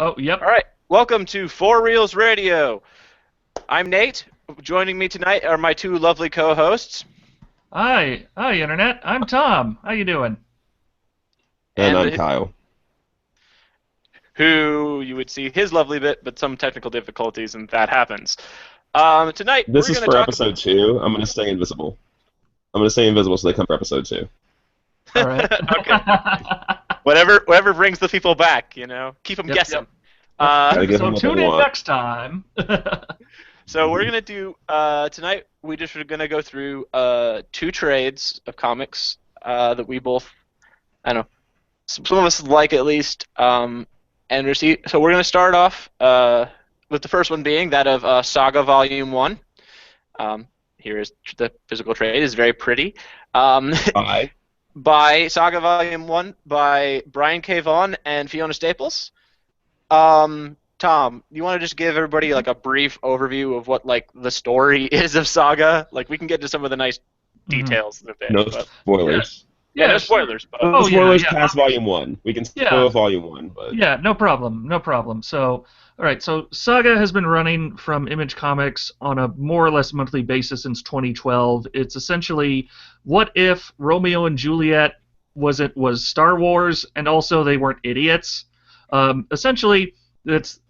Oh, yep. All right, welcome to For Reelz Radio. I'm Nate. Joining me tonight are my two lovely co-hosts, Hi, Internet. I'm Tom. How you doing? And and I'm Kyle. who you would see his lovely bit, but some technical difficulties, and that happens. Tonight This we're is going to for talk episode 2. I'm going to stay invisible. I'm going to stay invisible so they come for episode 2. All right. Okay. Whatever brings the people back, keep them Yep, guessing. yep. Gotta give So them what they tune in want. next time. So we're gonna do tonight. We just are gonna go through two trades of comics that we both, I don't know, some of us like at least, and receive. So we're gonna start off with the first one being that of Saga Volume 1. Here is the physical trade. It's very pretty. Bye. By Saga Volume 1 by Brian K. Vaughan and Fiona Staples. Tom, you want to just give everybody like a brief overview of what like the story is of Saga? Like we can get into some of the nice details of it. No but, spoilers. yeah, no sure. spoilers. But, No Oh, yeah, spoilers yeah. past Volume 1. We can Yeah. spoil Volume 1, but... Yeah, no problem. So, all right. So Saga has been running from Image Comics on a more or less monthly basis since 2012. It's essentially what if Romeo and Juliet was Star Wars and also they weren't idiots. Essentially, it's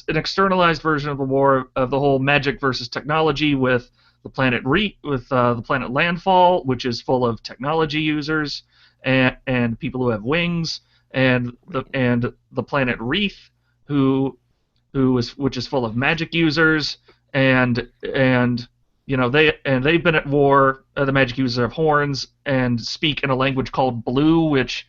an externalized version of the war of the whole magic versus technology with the planet the planet Landfall, which is full of technology users and people who have wings, and the planet Wreath, which is full of magic users, and they've been at war. The magic users have horns and speak in a language called Blue, which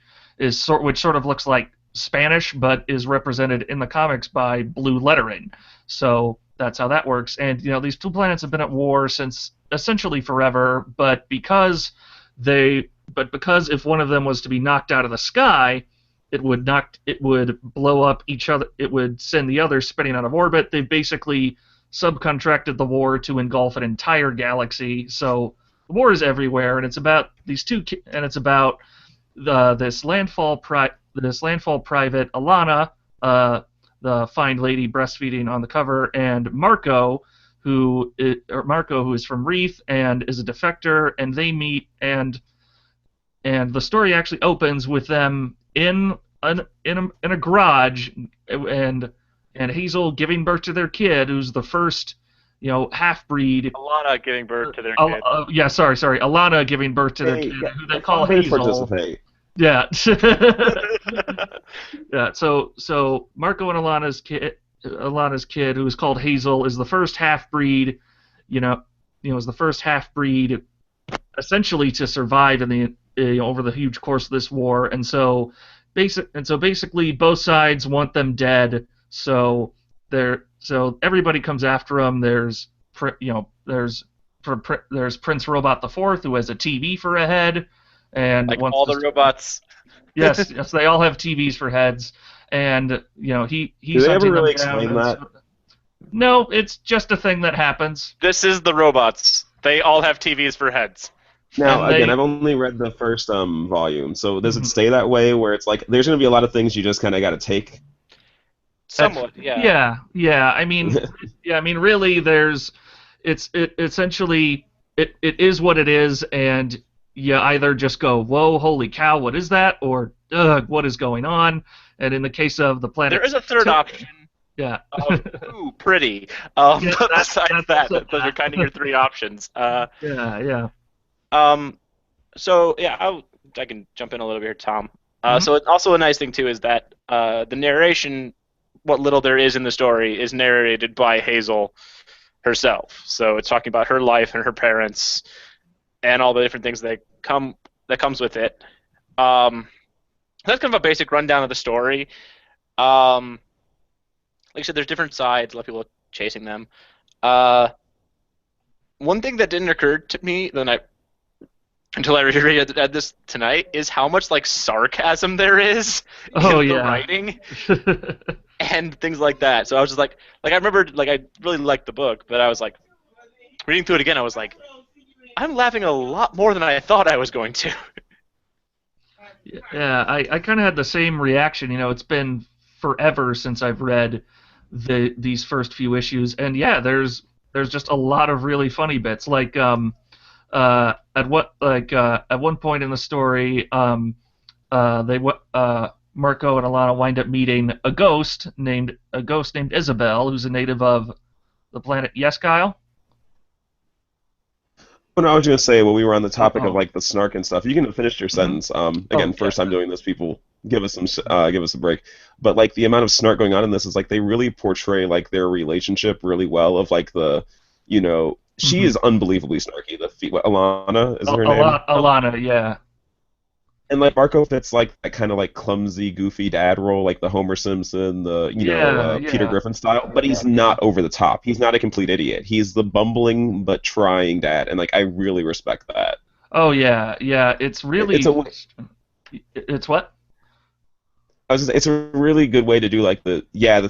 sort of looks like Spanish, but is represented in the comics by blue lettering. So that's how that works. And these two planets have been at war since essentially forever. But because if one of them was to be knocked out of the sky, it would blow up each other. It would send the other spinning out of orbit. They've basically subcontracted the war to engulf an entire galaxy. So the war is everywhere, and it's about these two, and it's about this landfall private Alana, the fine lady breastfeeding on the cover, and Marco, who is from Wreath and is a defector, and they meet, and the story actually opens with them in a garage, and Hazel giving birth to their kid, who's the first half-breed. Alana giving birth to their kid. Alana giving birth to their kid, who they call Hazel. Participate. Yeah. Yeah. So Marco and Alana's kid, who is called Hazel, is the first half-breed. Is the first half-breed, essentially, to survive in the over the huge course of this war, and so basically both sides want them dead. So everybody comes after them. There's Prince Robot the Fourth, who has a TV for a head. And like all the robots. yes, they all have TVs for heads, and he's. Do they ever really explain that? No, it's just a thing that happens. This is the robots. They all have TVs for heads. Now, again, I've only read the first volume, so does it stay that way, where it's like there's going to be a lot of things you just kind of got to take? Somewhat, yeah. Yeah. I mean, really, essentially it is what it is, and you either just go, whoa, holy cow, what is that? Or, ugh, what is going on? And in the case of the planet... There is a third option. Yeah. Ooh, pretty. Yeah, but besides that, those are kind of your three options. Yeah. So, yeah, I can jump in a little bit here, Tom. So also a nice thing, too, is that the narration, what little there is in the story, is narrated by Hazel herself. So it's talking about her life and her parents and all the different things that comes with it. That's kind of a basic rundown of the story. Like I said, there's different sides. A lot of people are chasing them. One thing that didn't occur to me until I reread this tonight is how much like sarcasm there is in the writing and things like that. So I was just like I remember I really liked the book, but I was like reading through it again. I was like, I'm laughing a lot more than I thought I was going to. Yeah, I kind of had the same reaction. It's been forever since I've read these first few issues, and yeah, there's just a lot of really funny bits. Like at one point in the story, Marco and Alana wind up meeting a ghost named Isabel, who's a native of the planet Yeskyle. Oh, no, I was going to say, when we were on the topic of like the snark and stuff, you can finish your sentence. Again, first time doing this, people give us a break. But like the amount of snark going on in this is like they really portray like their relationship really well. Of like she is unbelievably snarky. Alana is her name. Alana, yeah. And like Marco fits like that kind of like clumsy, goofy dad role, like the Homer Simpson, Peter Griffin style. But he's not over the top. He's not a complete idiot. He's the bumbling but trying dad, and like I really respect that. Oh yeah. It's really. It's what? It's a really good way to do like this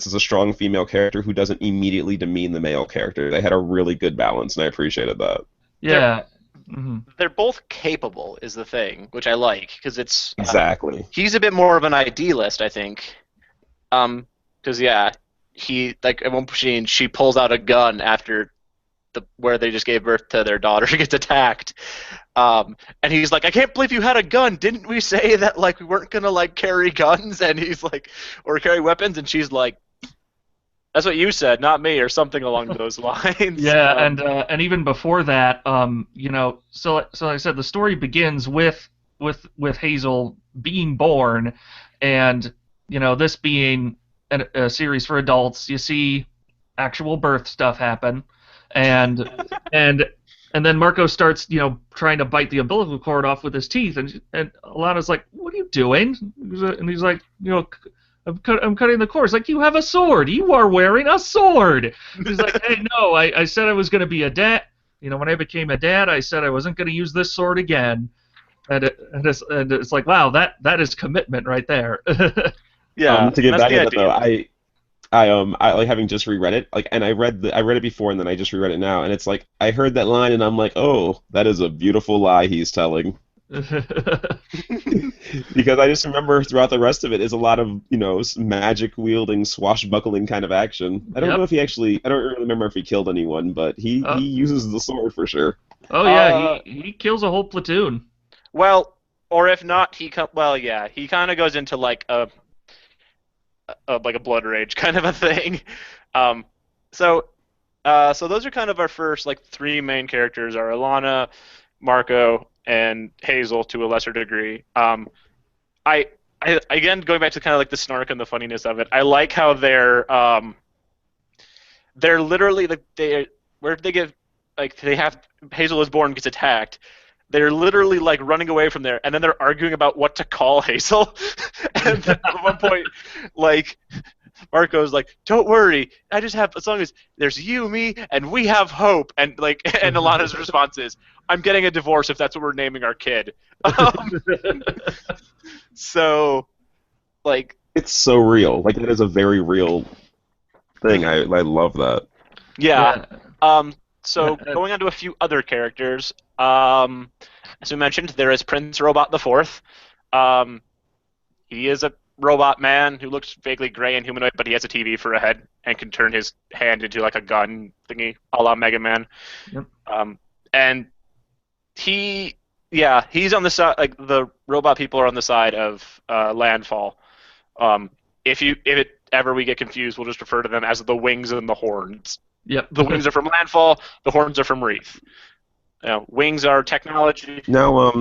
is a strong female character who doesn't immediately demean the male character. They had a really good balance, and I appreciated that. Yeah. They're both capable, is the thing, which I like, because it's exactly. He's a bit more of an idealist, I think, because he like at one point she pulls out a gun after where they just gave birth to their daughter. She gets attacked, and he's like, "I can't believe you had a gun. Didn't we say that like we weren't gonna like carry guns?" And he's like, or carry weapons, and she's like, "That's what you said, not me," or something along those lines. Yeah, and even before that, so like I said, the story begins with Hazel being born, and this being a series for adults. You see actual birth stuff happen, and then Marco starts trying to bite the umbilical cord off with his teeth, and Alana's like, "What are you doing?" And he's like, I'm cutting the cord. It's like, you have a sword. You are wearing a sword. He's like, hey, no, I said I was going to be a dad. When I became a dad, I said I wasn't going to use this sword again. And it's like, wow, that is commitment right there. Yeah. To get back to that though, I like having just reread it, like, and I read it before, and then I just reread it now, and it's like I heard that line, and I'm like, oh, that is a beautiful lie he's telling. Because I just remember throughout the rest of it is a lot of magic wielding, swashbuckling kind of action. I don't know if I don't really remember if he killed anyone, but he uses the sword for sure. Oh yeah, he kills a whole platoon. Well, or if not, he kind of goes into like a blood rage kind of a thing. So those are kind of our first like three main characters: are Alana, Marco, and Hazel to a lesser degree. I again, going back to kind of like the snark and the funniness of it, I like how they're literally like Hazel is born, gets attacked. They're literally like running away from there, and then they're arguing about what to call Hazel. And at one point, like, Marco's like, "Don't worry, I just have, as long as there's you, me, and we have hope." And like, and Alana's response is, "I'm getting a divorce if that's what we're naming our kid." So, like, it's so real. Like, it is a very real thing. I love that. Yeah. So going on to a few other characters. As we mentioned, there is Prince Robot the Fourth. He is a robot man who looks vaguely gray and humanoid, but he has a TV for a head and can turn his hand into like a gun thingy, a la Mega Man. Yep. And he's on the side, like the robot people are on the side of Landfall. If it ever we get confused, we'll just refer to them as the wings and the horns. Yep. The wings are from Landfall, the horns are from Wreath. Wings are technology. Now, I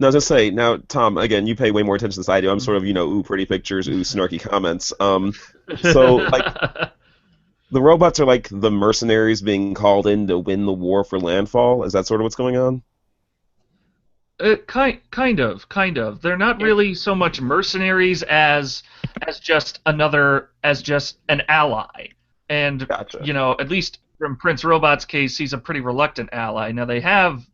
was gonna say, now, Tom, again, you pay way more attention than I do. I'm sort of, ooh, pretty pictures, ooh, snarky comments. So, like, the robots are like the mercenaries being called in to win the war for Landfall. Is that sort of what's going on? Kind of. They're not really so much mercenaries as just an ally. And Gotcha. At least from Prince Robot's case, he's a pretty reluctant ally. Now they have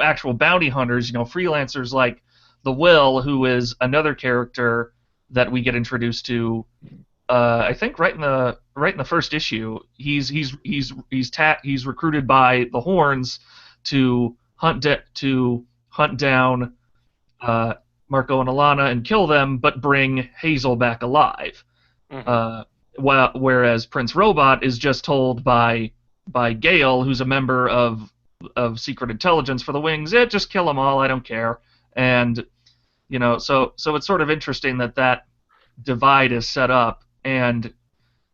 actual bounty hunters, freelancers like the Will, who is another character that we get introduced to. I think right in the first issue, he's recruited by the Horns to hunt down Marco and Alana and kill them, but bring Hazel back alive. Whereas Prince Robot is just told by Gale, who's a member of Secret Intelligence for the Wings, just kill them all, I don't care. And so it's sort of interesting that divide is set up. And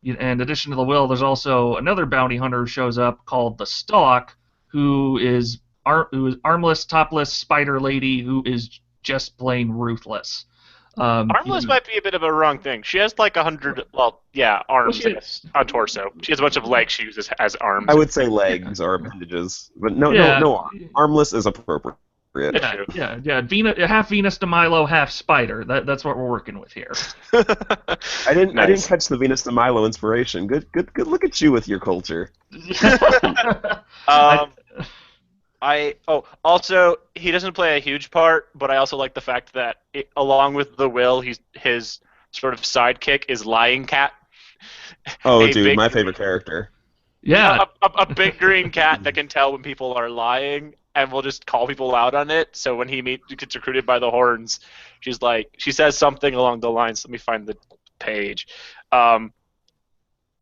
in addition to the Will, there's also another bounty hunter who shows up called the Stalk, who is armless, topless spider lady who is just plain ruthless. Armless might be a bit of a wrong thing. She has like 100, arms on torso. She has a bunch of legs she uses as arms. I would say legs or appendages, but no, armless is appropriate. Yeah. Half Venus de Milo, half spider. That's what we're working with here. I didn't catch the Venus de Milo inspiration. Good look at you with your culture. Also, he doesn't play a huge part, but I also like the fact that along with the Will, his sort of sidekick is Lying Cat. Oh, dude, my favorite character. Yeah, a big green cat that can tell when people are lying and will just call people out on it. So when he gets recruited by the Horns, she says something along the lines. Let me find the page.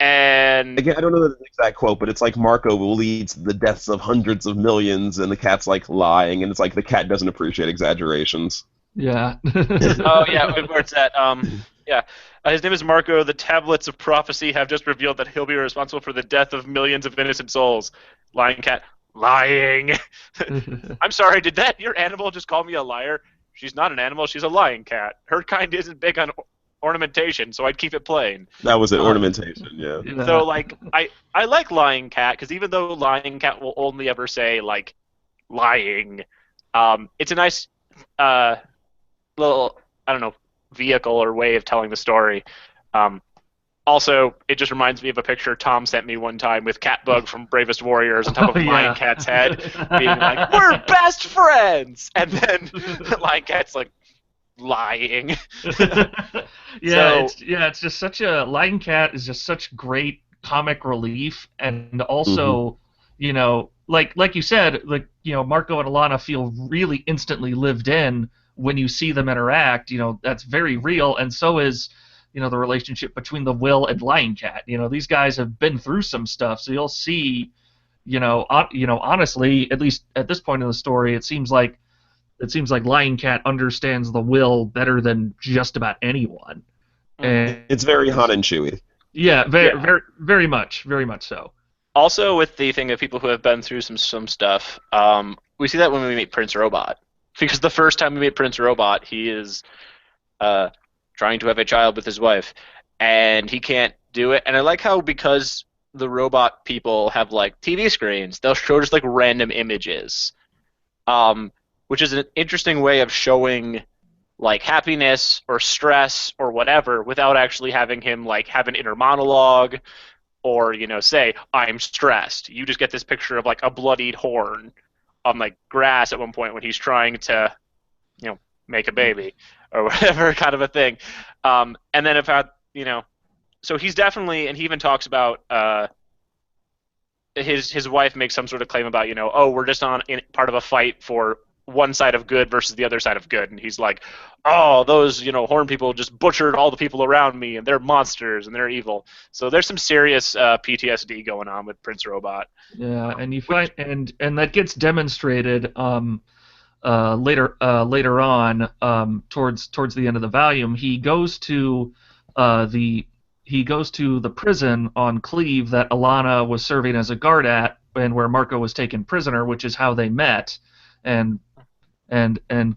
And again, I don't know the exact quote, but it's like Marco leads the deaths of hundreds of millions, and the cat's like lying, and it's like the cat doesn't appreciate exaggerations. Yeah. Oh yeah, where it's at. His name is Marco. The tablets of prophecy have just revealed that he'll be responsible for the death of millions of innocent souls. Lying cat. Lying. I'm sorry, did your animal just call me a liar? She's not an animal, she's a lying cat. Her kind isn't big on ornamentation, so I'd keep it plain. That was it, ornamentation, yeah. So, I like Lying Cat, because even though Lying Cat will only ever say, lying, it's a nice little, vehicle or way of telling the story. Also, it just reminds me of a picture Tom sent me one time with Catbug from Bravest Warriors on top of Lion Cat's head, being like, "We're best friends!" And then Lion Cat's like, lying. It's just such a... Lion Cat is just such great comic relief, and also, like you said, Marco and Alana feel really instantly lived in when you see them interact. That's very real, and so is the relationship between the Will and Lion Cat. These guys have been through some stuff, so you'll see, honestly, at least at this point in the story, it seems like Lion Cat understands the Will better than just about anyone. And it's very hot and chewy. Yeah, very much so. Also, with the thing of people who have been through some stuff, we see that when we meet Prince Robot, because the first time we meet Prince Robot, he is trying to have a child with his wife, and he can't do it. And I like how, because the robot people have TV screens, they'll show just random images, which is an interesting way of showing happiness or stress or whatever without actually having him have an inner monologue or say, "I'm stressed." You just get this picture of a bloodied horn on grass at one point when he's trying to make a baby or whatever kind of a thing. And then so he's definitely, and he even talks about his wife makes some sort of claim about we're just part of a fight for one side of good versus the other side of good, and he's like, "Oh, those horn people just butchered all the people around me, and they're monsters and they're evil." So there's some serious PTSD going on with Prince Robot. Yeah, and you find and that gets demonstrated later on towards the end of the volume. He goes to the prison on Cleve that Alana was serving as a guard at, and where Marco was taken prisoner, which is how they met, and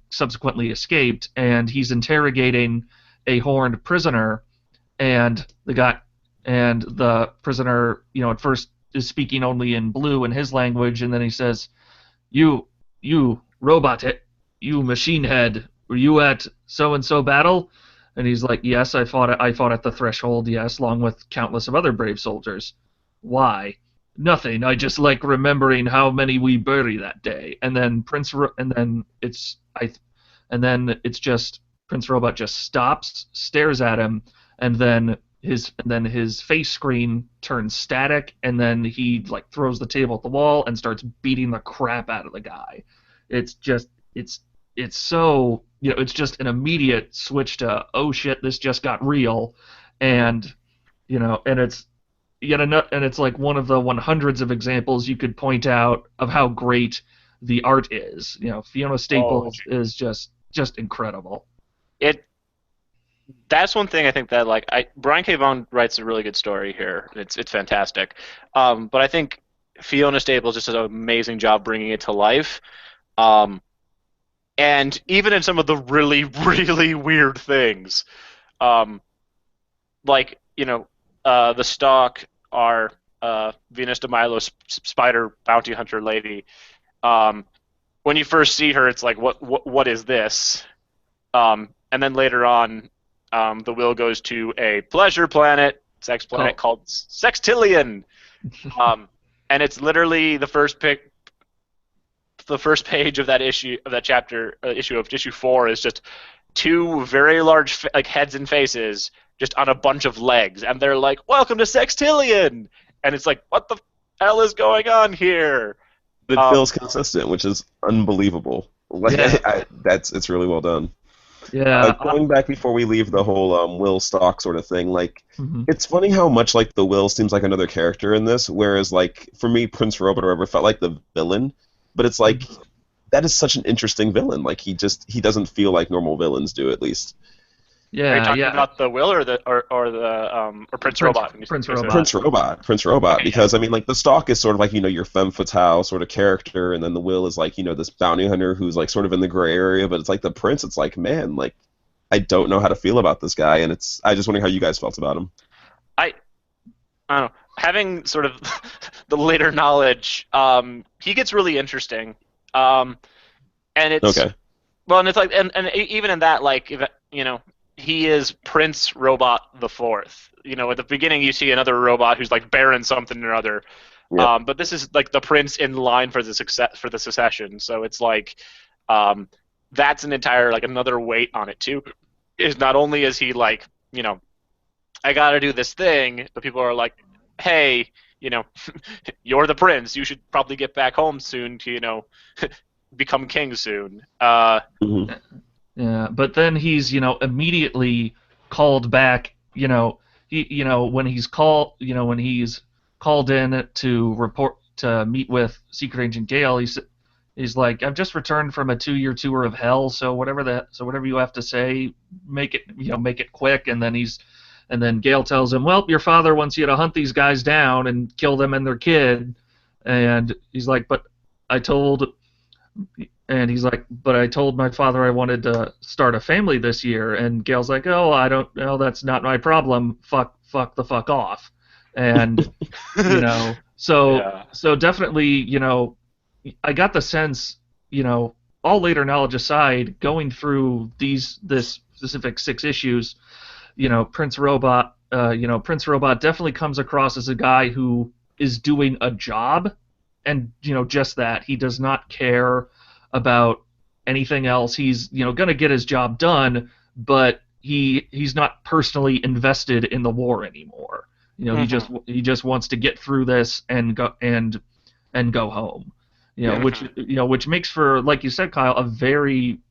subsequently escaped. And he's interrogating a horned prisoner, and the prisoner, at first is speaking only in Blue in his language, and then he says, "You robot, you machine head, were you at so-and-so battle?" And he's like, "Yes, I fought at the threshold, yes, along with countless of other brave soldiers." "Why?" "Nothing. I just like remembering how many we bury that day." And then Prince Robot just stops, stares at him, and then his face screen turns static, and then he throws the table at the wall and starts beating the crap out of the guy. It's it's so, it's just an immediate switch to, oh shit, this just got real, and and it's and it's like one of the 100s of examples you could point out of how great the art is. Fiona Staples is just incredible. That's one thing I think that Brian K. Vaughan writes a really good story here. It's fantastic, but I think Fiona Staples just does an amazing job bringing it to life. And even in some of the really, really weird things, the Stalk, our Venus de Milo spider bounty hunter lady. When you first see her, it's like, what is this? And then later on, the will goes to a pleasure planet, sex planet called Sextillion, and it's literally the first page of that issue of that chapter, issue 4 is just two very large heads and faces just on a bunch of legs, and they're like, "Welcome to Sextillion," and it's like, what the hell is going on here? It feels consistent, which is unbelievable. Yeah. It's really well done. Yeah. Going back before we leave the whole Will Stalk sort of thing, it's funny how much the Will seems like another character in this, whereas for me, Prince Robot or whatever felt like the villain, but it's that is such an interesting villain. He doesn't feel like normal villains do, at least. Yeah. Are you talking about the Will or Prince Robot? Prince Robot. Prince Robot. Because the Stalk is sort of your femme fatale sort of character, and then the Will is this bounty hunter who's sort of in the gray area. But it's the Prince. It's man, I don't know how to feel about this guy, and I just wondering how you guys felt about him. I don't know. Having sort of the later knowledge, he gets really interesting, and it's okay. Well, and it's and even in that, he is Prince Robot the Fourth. At the beginning you see another robot who's Baron something or other. Yep. But this is the Prince in line for the succession. So it's that's an entire another weight on it too. Is not only is he I gotta do this thing, but people are like, hey, you're the prince. You should probably get back home soon to become king soon. Mm-hmm. Yeah, but then he's immediately called back. When he's called in to report to meet with Secret Agent Gale, he's like, I've just returned from a 2-year tour of hell, so whatever you have to say, make it quick. And then Gale tells him, well, your father wants you to hunt these guys down and kill them and their kid. And he's like, but I told my father I wanted to start a family this year. And Gale's like, oh, I don't know, that's not my problem. Fuck the fuck off. And so definitely, I got the sense, all later knowledge aside, going through this specific 6 issues, Prince Robot definitely comes across as a guy who is doing a job, and just that. He does not care about anything else. He's going to get his job done, but he's not personally invested in the war anymore. Mm-hmm. He just wants to get through this and go home. Which makes for, like you said, Kyle, a very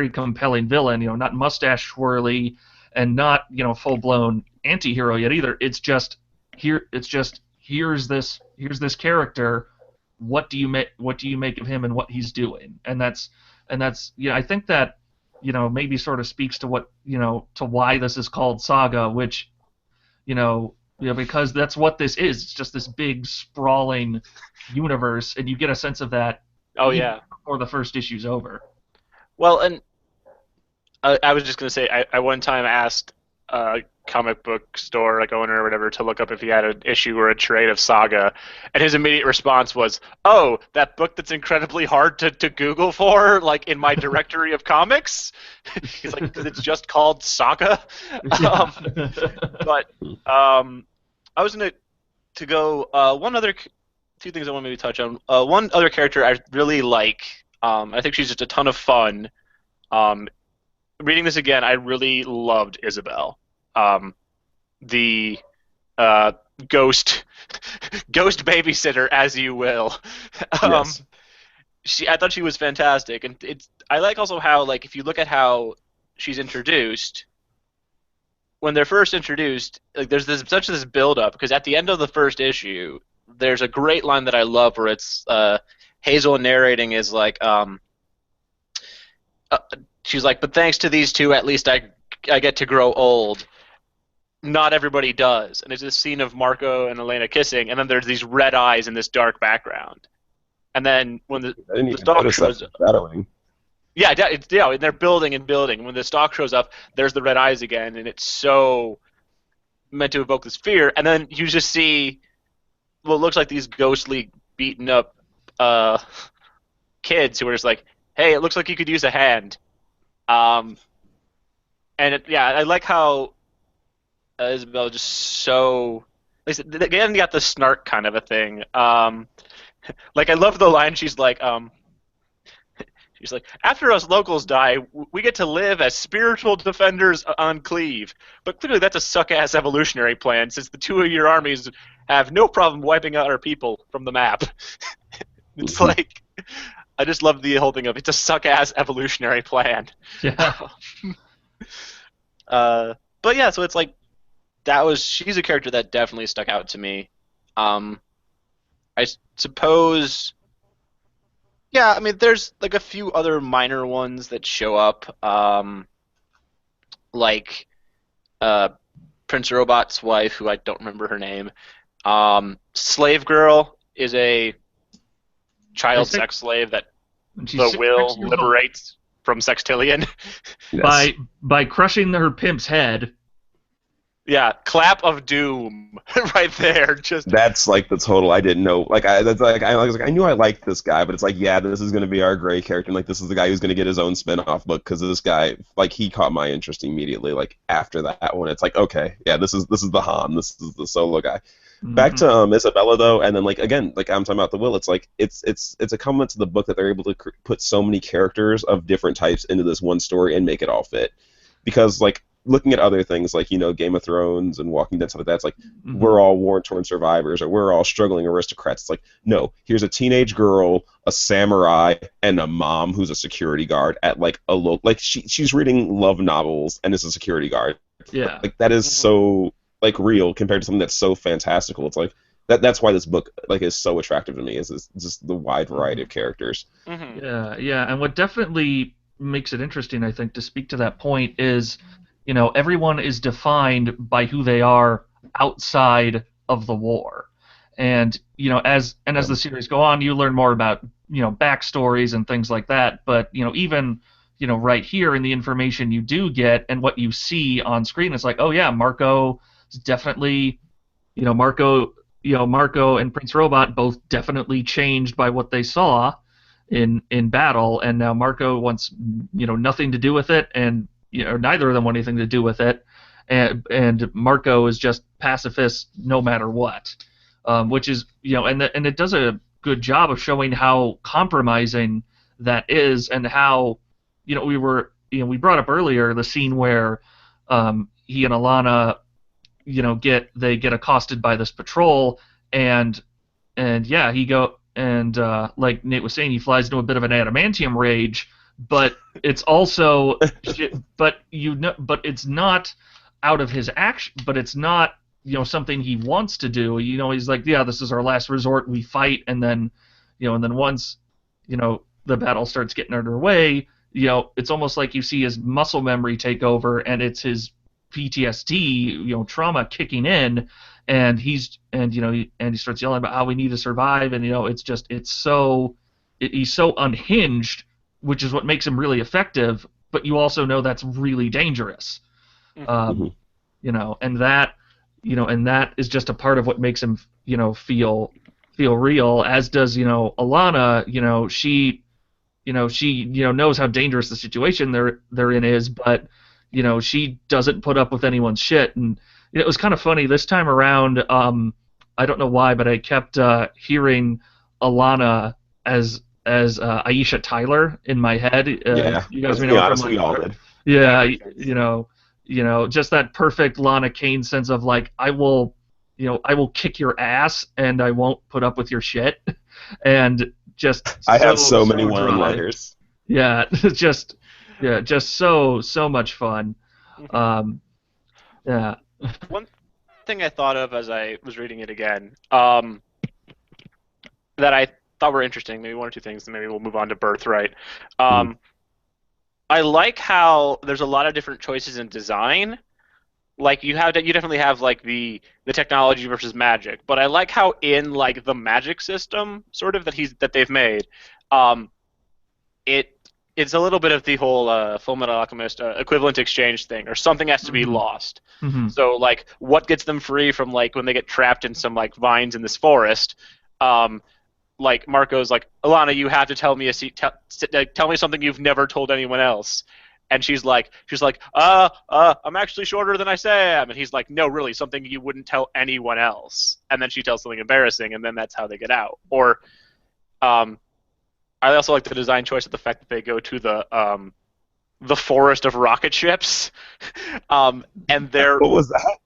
compelling villain. Not mustache swirly and not full blown anti-hero yet either. It's just here's this character. What do you make of him and what he's doing? And that's I think that maybe sort of speaks to what to why this is called Saga, which because that's what this is. It's just this big sprawling universe, and you get a sense of that. Oh yeah. Before the first issue's over. Well, and I was just gonna say, I one time asked a comic book store owner or whatever to look up if he had an issue or a trade of Saga, and his immediate response was, "Oh, that book that's incredibly hard to Google for, in my directory of comics." He's like, "Because it's just called Saga." But I was to go one other two things I want to maybe touch on. One other character I really like. I think she's just a ton of fun. Reading this again, I really loved Isabel. The ghost babysitter, as you will. Yes. I thought she was fantastic, and I like also how, like, if you look at how she's introduced, when they're first introduced, like, there's such this build up, because at the end of the first issue, there's a great line that I love where it's Hazel narrating is like, she's like, but thanks to these two, at least I get to grow old. Not everybody does. And there's this scene of Marco and Elena kissing, and then there's these red eyes in this dark background. And then when the stalk shows up, and they're building and building. When the stalk shows up, there's the red eyes again, and it's so meant to evoke this fear. And then you just see what looks like these ghostly, beaten up kids who are just like, hey, it looks like you could use a hand. I like how Isabel just so. Again, got the snark kind of a thing. Like, I love the line. She's like, after us locals die, we get to live as spiritual defenders on Cleve. But clearly, that's a suck-ass evolutionary plan, since the two of your armies have no problem wiping out our people from the map. It's like, I just love the whole thing of it's a suck-ass evolutionary plan. Yeah. But yeah, so it's like she's a character that definitely stuck out to me. I suppose, yeah, I mean, there's like a few other minor ones that show up, like Prince Robot's wife, who I don't remember her name. Slave Girl is a child sex slave that the will liberates from sextillion. Yes. By crushing her pimp's head. Yeah, clap of doom, right there. Just that's like the total. I didn't know. I knew I liked this guy, but it's like, yeah, this is gonna be our gray character. And like, this is the guy who's gonna get his own spin-off book, because this guy, like, he caught my interest immediately. Like, after that one, it's like, okay, yeah, this is the Han. This is the solo guy. Mm-hmm. Back to Isabella though, and then, like, again, like I'm talking about the will. It's like it's a compliment to the book that they're able to put so many characters of different types into this one story and make it all fit. Because, like, looking at other things like, Game of Thrones and Walking Dead, stuff like that, it's like, we're all war-torn survivors, or we're all struggling aristocrats. It's like, no, here's a teenage girl, a samurai, and a mom who's a security guard at, like, a local. Like, she's reading love novels and is a security guard. Yeah. Like, that is so, like, real compared to something that's so fantastical. It's like, that's why this book, like, is so attractive to me, is just the wide variety of characters. Mm-hmm. Yeah, and what definitely makes it interesting, I think, to speak to that point is, everyone is defined by who they are outside of the war. And, as the series go on, you learn more about, backstories and things like that. But, even, right here in the information you do get and what you see on screen, it's like, oh yeah, Marco is definitely, Marco and Prince Robot both definitely changed by what they saw in battle, and now Marco wants, nothing to do with it, and neither of them want anything to do with it, and Marco is just pacifist no matter what, which is, and it does a good job of showing how compromising that is, and how, we brought up earlier the scene where he and Alana, get accosted by this patrol, and yeah, like Nate was saying, he flies into a bit of an adamantium rage. But it's also, but it's not out of his action. But it's not, something he wants to do. He's like, yeah, this is our last resort. We fight, and then, once, the battle starts getting underway, it's almost like you see his muscle memory take over, and it's his PTSD, trauma kicking in, and he starts yelling about how we need to survive, and he's so unhinged, which is what makes him really effective, but you also know that's really dangerous. And that is just a part of what makes him, feel real, as does, Alana, she knows how dangerous the situation they're in is, but, she doesn't put up with anyone's shit. And it was kind of funny this time around, I don't know why, but I kept hearing Alana as Aisha Tyler in my head. Yeah, you guys know. Honest, we all did. Yeah, just that perfect Lana Kane sense of, like, I will kick your ass and I won't put up with your shit, and just I have so dry. many one-liners. Yeah, just so much fun. Yeah. One thing I thought of as I was reading it again, that I thought were interesting, maybe one or two things, and maybe we'll move on to Birthright. I like how there's a lot of different choices in design. Like you definitely have like the technology versus magic, but I like how in like the magic system sort of that they've made, it's a little bit of the whole Fullmetal Alchemist equivalent exchange thing, or something has to be lost. So like what gets them free from like when they get trapped in some like vines in this forest. Like Marco's like, Alana, you have to tell me tell me something you've never told anyone else. And she's like, I'm actually shorter than I say I am. And he's like, no, really, something you wouldn't tell anyone else. And then she tells something embarrassing, and then that's how they get out. Or, I also like the design choice of the fact that they go to the forest of rocket ships, and they're What was that?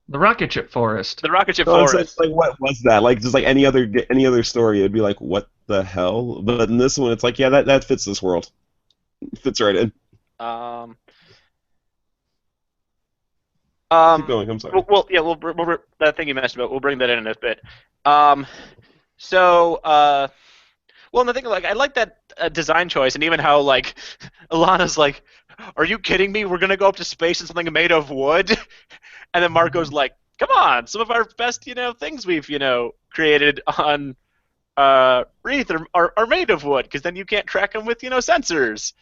The rocket ship forest. The rocket ship forest. It's like, what was that? Like, just like any other story, it'd be like, what the hell? But in this one, it's like, yeah, that fits this world. It fits right in. Keep going. I'm sorry. Well, yeah, we'll that thing you mentioned about. We'll bring that in a bit. Well, and the thing, like, I like that design choice, and even how like Alana's like, "Are you kidding me? We're gonna go up to space in something made of wood," and then Marco's like, "Come on, some of our best, things we've, created on Wreath are made of wood, because then you can't track them with, sensors,"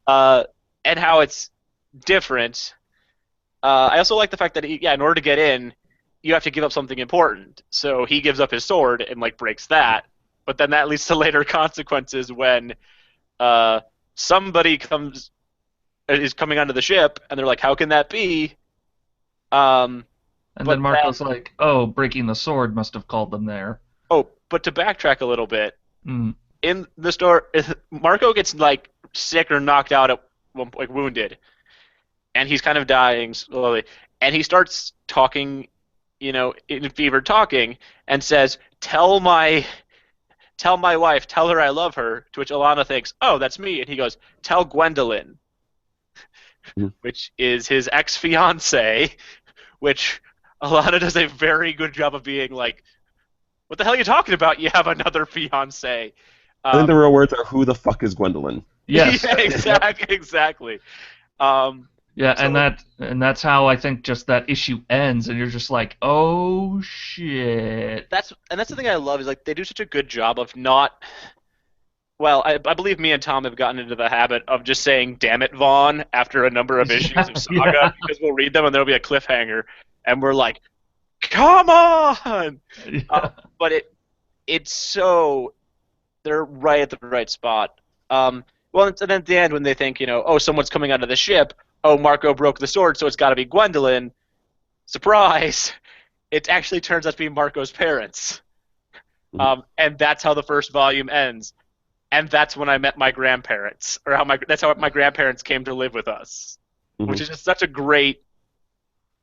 and how it's different. I also like the fact that in order to get in, you have to give up something important. So he gives up his sword and like breaks that, but then that leads to later consequences when somebody is coming onto the ship, and they're like, "How can that be?" And then Marco's like, "Oh, breaking the sword must have called them there." Oh, but to backtrack a little bit, in the story, Marco gets like sick or knocked out at one point, like wounded, and he's kind of dying slowly, and he starts talking, in fever talking, and says, "Tell my wife, tell her I love her," to which Alana thinks, "Oh, that's me," and he goes, "Tell Gwendolyn," which is his ex-fiancée, which Alana does a very good job of being like, "What the hell are you talking about? You have another fiancée." I think the real words are, "Who the fuck is Gwendolyn?" Yes. Yeah, exactly. And that's how I think just that issue ends, and you're just like, "Oh shit." That's the thing I love is like they do such a good job of not. Well, I believe me and Tom have gotten into the habit of just saying "damn it, Vaughn" after a number of issues of Saga, because we'll read them and there'll be a cliffhanger, and we're like, "Come on!" Yeah. But it's so they're right at the right spot. Well, and then at the end when they think, oh, someone's coming out of the ship. Oh, Marco broke the sword, so it's got to be Gwendolyn. Surprise! It actually turns out to be Marco's parents. And that's how the first volume ends. And that's when I met my grandparents, or that's how my grandparents came to live with us, which is just such a great,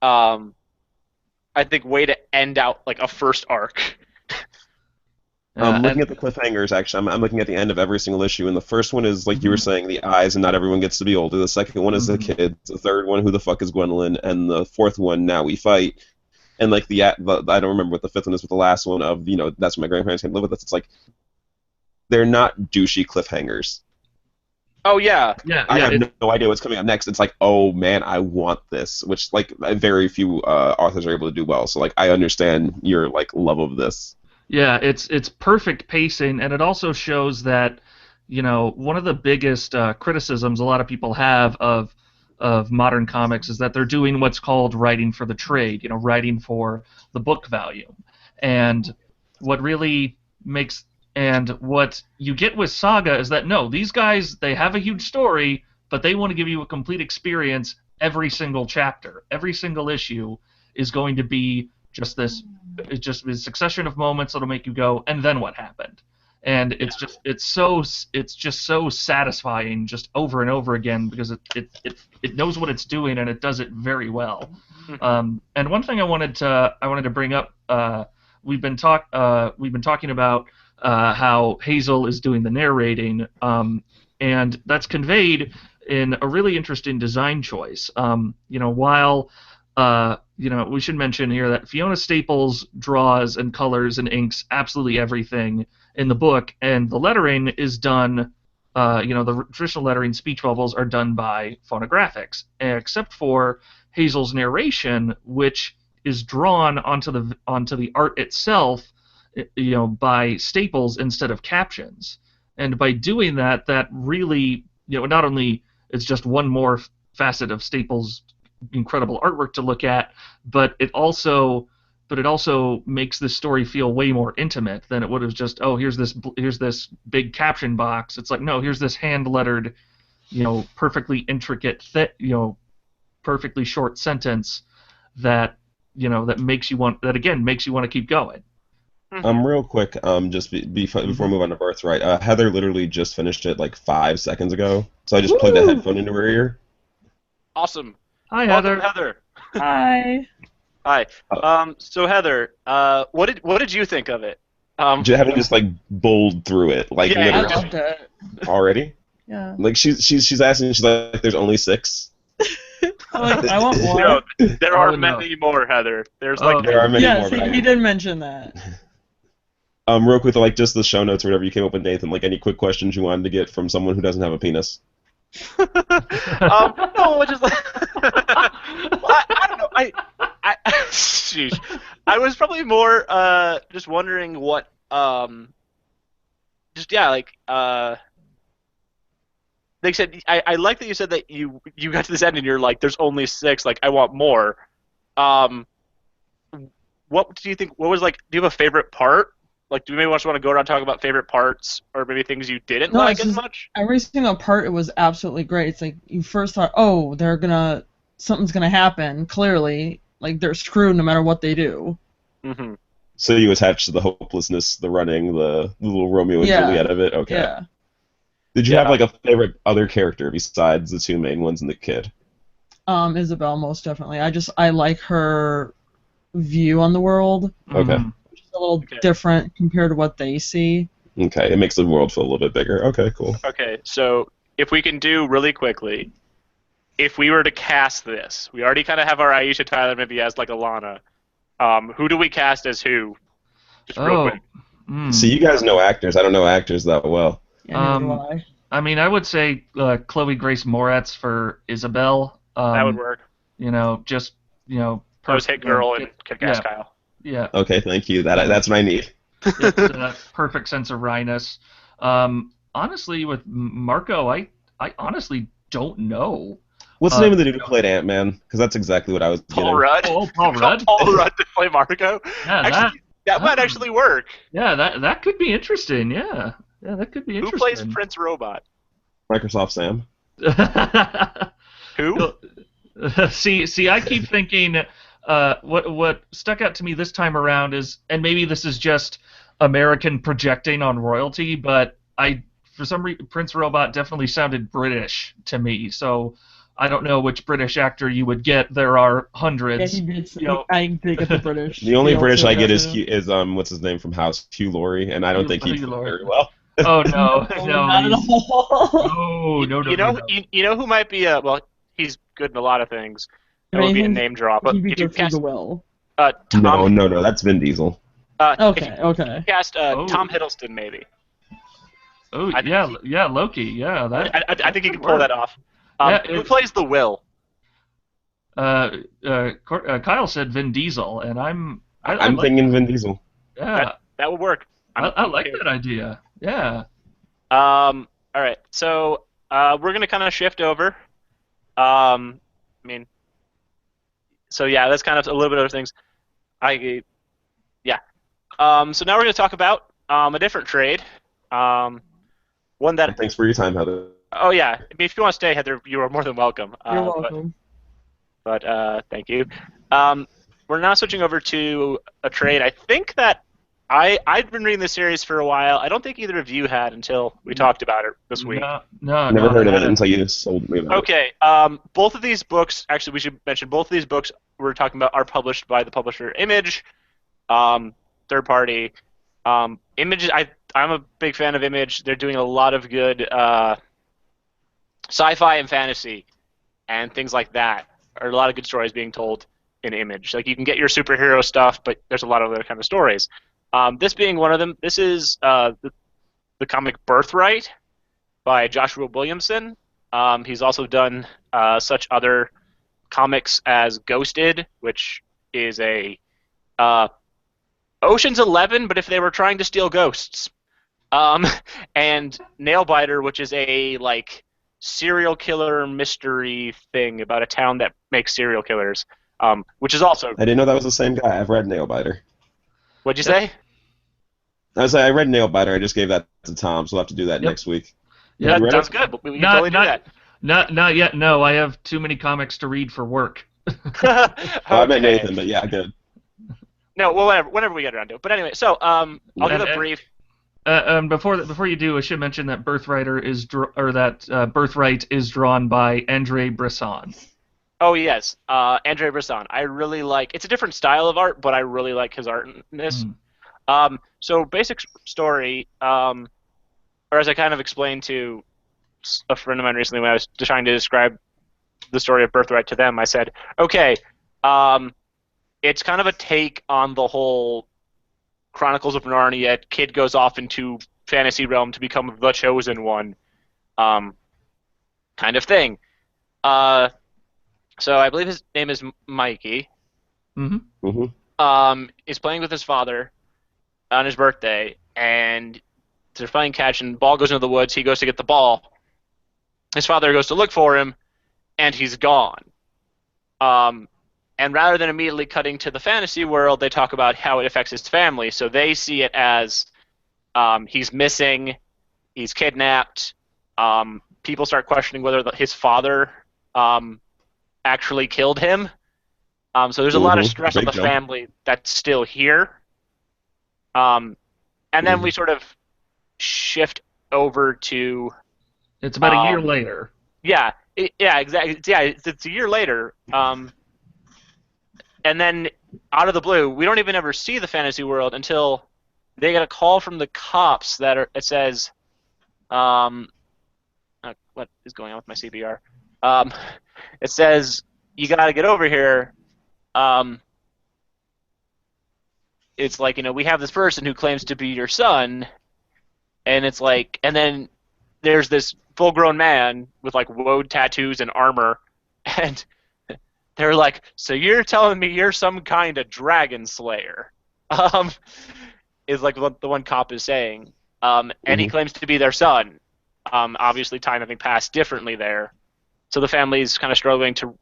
I think, way to end out like a first arc. Looking at the cliffhangers, actually, I'm looking at the end of every single issue, and the first one is, like you were saying, the eyes, and not everyone gets to be older. The second one is the kids. The third one, who the fuck is Gwendolyn? And the fourth one, now we fight. And like I don't remember what the fifth one is, but the last one of, that's when my grandparents came to live with us. It's like, they're not douchey cliffhangers. Oh yeah. I have no idea what's coming up next. It's like, oh man, I want this, which like very few authors are able to do well. So like, I understand your like love of this. Yeah, it's perfect pacing, and it also shows that, one of the biggest criticisms a lot of people have of modern comics is that they're doing what's called writing for the trade, writing for the book value. And what really makes and what you get with Saga is that no, these guys, they have a huge story, but they want to give you a complete experience every single chapter. Every single issue is going to be just a succession of moments that'll make you go, and then what happened? And it's just so satisfying just over and over again, because it knows what it's doing, and it does it very well. And one thing I wanted to bring up, we've been talking about how Hazel is doing the narrating, and that's conveyed in a really interesting design choice. While we should mention here that Fiona Staples draws and colors and inks absolutely everything in the book, and the lettering is done. The traditional lettering speech bubbles are done by phonographics, except for Hazel's narration, which is drawn onto the art itself, by Staples instead of captions. And by doing that, that really, not only is just one more facet of Staples' incredible artwork to look at, but it also makes this story feel way more intimate than it would have just, here's this big caption box. It's like, no, here's this hand lettered, perfectly intricate, perfectly short sentence that makes you want to keep going. Real quick, just before we move on to Birthright, Heather literally just finished it like 5 seconds ago, so I just plugged a headphone into her ear. Awesome. Hi, Heather. Welcome, Heather. Hi. Hi. So Heather, what did you think of it? Having just like bowled through it, like Yeah, literally I loved it. already. Yeah. Like she's asking, she's like, "There's only 6." I want more. No, there are no. many more, Heather. There's There are many Yes, more. he did mention that. Real quick, like just the show notes or whatever you came up with, Nathan. Like any quick questions you wanted to get from someone who doesn't have a penis. No, just like I don't know. Sheesh. I was probably more just wondering what they said. I like that you said that you got to this end and you're like, there's only 6. Like I want more. What do you think? What was like? Do you have a favorite part? Like, do you maybe want to go around and talk about favorite parts or maybe things you didn't like as much? Every single part, it was absolutely great. It's like you first thought, something's gonna happen. Clearly, like they're screwed no matter what they do. Mm-hmm. So you attached to the hopelessness, the running, the little Romeo and Juliet of it. Okay. Yeah. Did you have like a favorite other character besides the 2 main ones and the kid? Isabel, most definitely. I like her view on the world. Okay. Which is a little different compared to what they see. Okay, it makes the world feel a little bit bigger. Okay, cool. Okay, so if we can do really quickly, if we were to cast this, we already kind of have our Aisha Tyler maybe as like Alana. Who do we cast as who? Just real quick. See, you guys know actors. I don't know actors that well. Yeah, neither do I. I mean, I would say Chloe Grace Moretz for Isabel. That would work. Post Hit Girl and Kick-Ass Kyle. Yeah. Okay, thank you. That's what I need. Perfect sense of wryness. Honestly, with Marco, I honestly don't know. What's the name of the dude who played Ant-Man? Because that's exactly what I was getting. Paul Rudd. Oh, Paul Rudd. Paul Rudd to play Marco. Yeah, actually, that might actually work. Yeah, that could be interesting. Yeah, that could be interesting. Who plays Prince Robot? Microsoft Sam. Who? See, I keep thinking. What stuck out to me this time around is, and maybe this is just American projecting on royalty, but for some reason, Prince Robot definitely sounded British to me. So I don't know which British actor you would get. There are hundreds. Yeah, he did. I did get the British. The only British I get is what's his name from House, Hugh Laurie, and I don't think he did very well. Oh no, no, not at all. No. You know who might be he's good in a lot of things. It would be a name drop. But if you cast Will. Tom, no, that's Vin Diesel. Okay. Cast Tom Hiddleston maybe. Oh yeah, Loki. Yeah, I think he can pull that off. Who plays the Will? Kyle said Vin Diesel, and I'm thinking Vin Diesel. Yeah, that would work. I like that idea. Yeah. All right, so we're gonna kind of shift over. So yeah, that's kind of a little bit of things. So now we're gonna talk about a different trade. One that. Thanks for your time, Heather. Oh yeah, if you want to stay, Heather, you are more than welcome. You're welcome. But thank you. We're now switching over to a trade. I think that I'd been reading this series for a while. I don't think either of you had until we talked about it this week. No. Never heard of it until you sold me about it. Okay. Both of these books, actually, we should mention both of these books we're talking about are published by the publisher Image, third party. Image, I'm a big fan of Image. They're doing a lot of good sci-fi and fantasy and things like that. Or a lot of good stories being told in Image. Like you can get your superhero stuff, but there's a lot of other kind of stories. This being one of them. This is the comic Birthright by Joshua Williamson. He's also done such other comics as Ghosted, which is a Ocean's 11, but if they were trying to steal ghosts. And Nailbiter, which is a like serial killer mystery thing about a town that makes serial killers, which is also... I didn't know that was the same guy. I've read Nailbiter. What'd you say? I read Nailbiter. I just gave that to Tom, so we'll have to do that next week. Yeah, that sounds good. We can totally do that. Not yet. No, I have too many comics to read for work. Well, I meant Nathan, but yeah, good. No, well, whenever we get around to it. But anyway, so I'll give a brief. Before you do, I should mention that Birthright is drawn by Andre Bresson. Oh yes, Andre Bresson. I really like. It's a different style of art, but I really like his art in this. So basic story, or as I kind of explained to a friend of mine recently when I was trying to describe the story of Birthright to them, I said, okay, it's kind of a take on the whole Chronicles of Narnia. Kid goes off into fantasy realm to become the chosen one, kind of thing. So I believe his name is Mikey. He's playing with his father on his birthday, and they're playing catch, and the ball goes into the woods. He goes to get the ball. His father goes to look for him, and he's gone. And rather than immediately cutting to the fantasy world, they talk about how it affects his family. So they see it as he's missing, he's kidnapped. People start questioning whether his father actually killed him. So there's a lot of stress on the family that's still here. And then we sort of shift over to... It's about a year later. Yeah, exactly. Yeah, it's a year later. And then, out of the blue, we don't even ever see the fantasy world until they get a call from the cops it says, what is going on with my CPR? It says, you gotta get over here. It's like, we have this person who claims to be your son, and it's like, and then there's this full-grown man with like woad tattoos and armor, and they're like, so you're telling me you're some kind of dragon slayer? Is like what the one cop is saying. And he claims to be their son. Obviously, time having passed differently there. So the family's kind of struggling to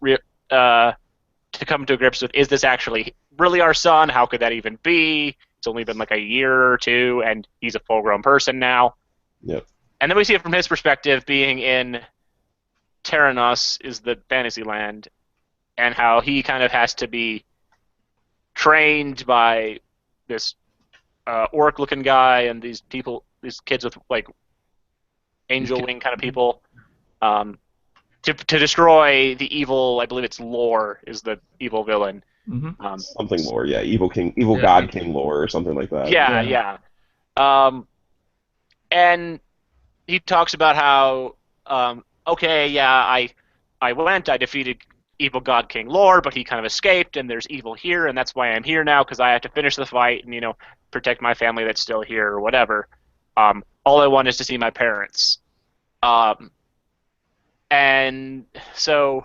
come to grips with, is this actually really our son? How could that even be? It's only been like a year or two, and he's a full-grown person now. Yep. And then we see it from his perspective, being in Terranos is the fantasy land, and how he kind of has to be trained by this orc-looking guy and these kids with like angel wing kind of people, to destroy the evil. I believe it's Lore is the evil villain. Something Lore, yeah, evil god king Lore or something like that. Yeah. And he talks about how, I defeated evil god king Lore, but he kind of escaped, and there's evil here, and that's why I'm here now, because I have to finish the fight and protect my family that's still here or whatever. All I want is to see my parents. And so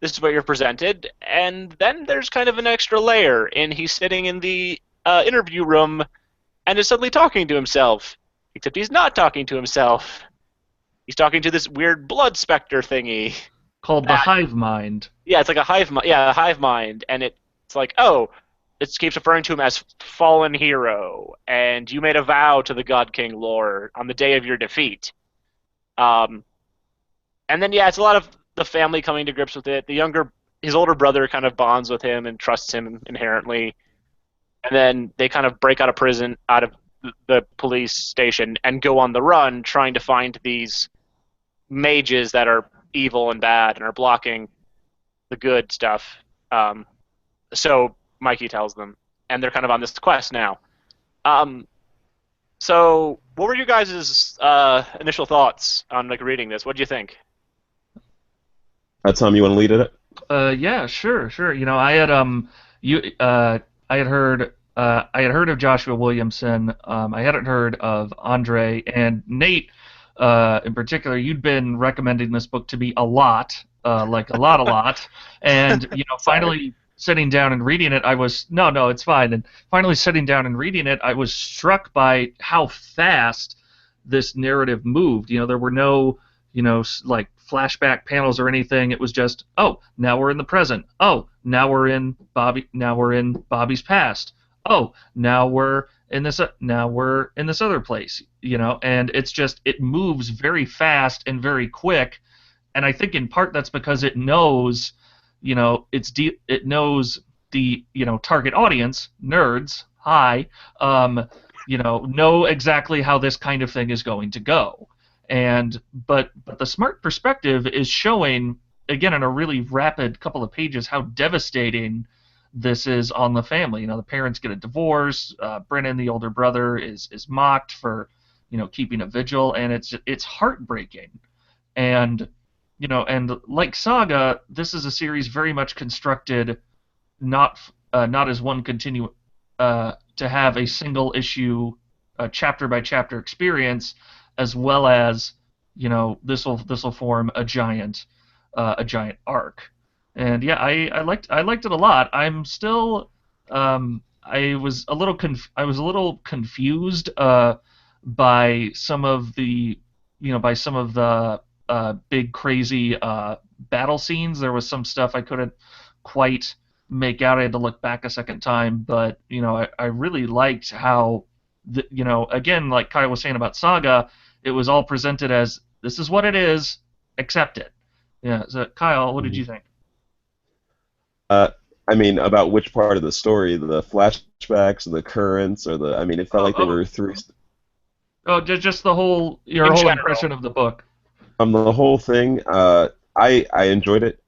this is what you're presented, and then there's kind of an extra layer, and he's sitting in the interview room and is suddenly talking to himself, except he's not talking to himself. He's talking to this weird blood specter thingy. Called the Hive Mind. Yeah, it's like a hive mind, and it's like, it keeps referring to him as fallen hero, and you made a vow to the God King Lore on the day of your defeat. And then, it's a lot of the family coming to grips with it. His older brother kind of bonds with him and trusts him inherently, and then they kind of break out of prison, out of the police station, and go on the run trying to find these mages that are evil and bad and are blocking the good stuff. So Mikey tells them, and they're kind of on this quest now. So, what were you guys' initial thoughts on like reading this? What do you think? Tom, you want to lead it? Yeah, sure. You know, I had heard of Joshua Williamson. I hadn't heard of Andre and Nate. In particular, you'd been recommending this book to me a lot, like a lot. And you know, Sorry. finally sitting down and reading it, I was no, it's fine. And finally sitting down and reading it, I was struck by how fast this narrative moved. You know, there were no, you know, like flashback panels or anything. It was just, oh, now we're in the present. Oh, now we're in Bobby's past. Oh, now we're in this other place, you know, and it's just it moves very fast and very quick, and I think in part that's because it knows, you know, it knows the, you know, target audience, nerds, you know exactly how this kind of thing is going to go. And but the smart perspective is showing again in a really rapid couple of pages how devastating this is on the family. You know, the parents get a divorce. Brennan, the older brother, is mocked for, you know, keeping a vigil, and it's heartbreaking. And you know, and like Saga, this is a series very much constructed not as one to have a single issue, chapter by chapter experience, as well as, you know, this will form a giant arc. And yeah, I liked it a lot. I'm still I was a little confused by some of the, you know, big crazy battle scenes. There was some stuff I couldn't quite make out. I had to look back a second time, but you know, I really liked how you know, again, like Kyle was saying about Saga, it was all presented as this is what it is, accept it. Yeah. So Kyle, what did you think? I mean, about which part of the story, the flashbacks, the currents, or the? I mean, it felt like they were through. Oh, just the whole your whole impression of the book. The whole thing. I enjoyed it.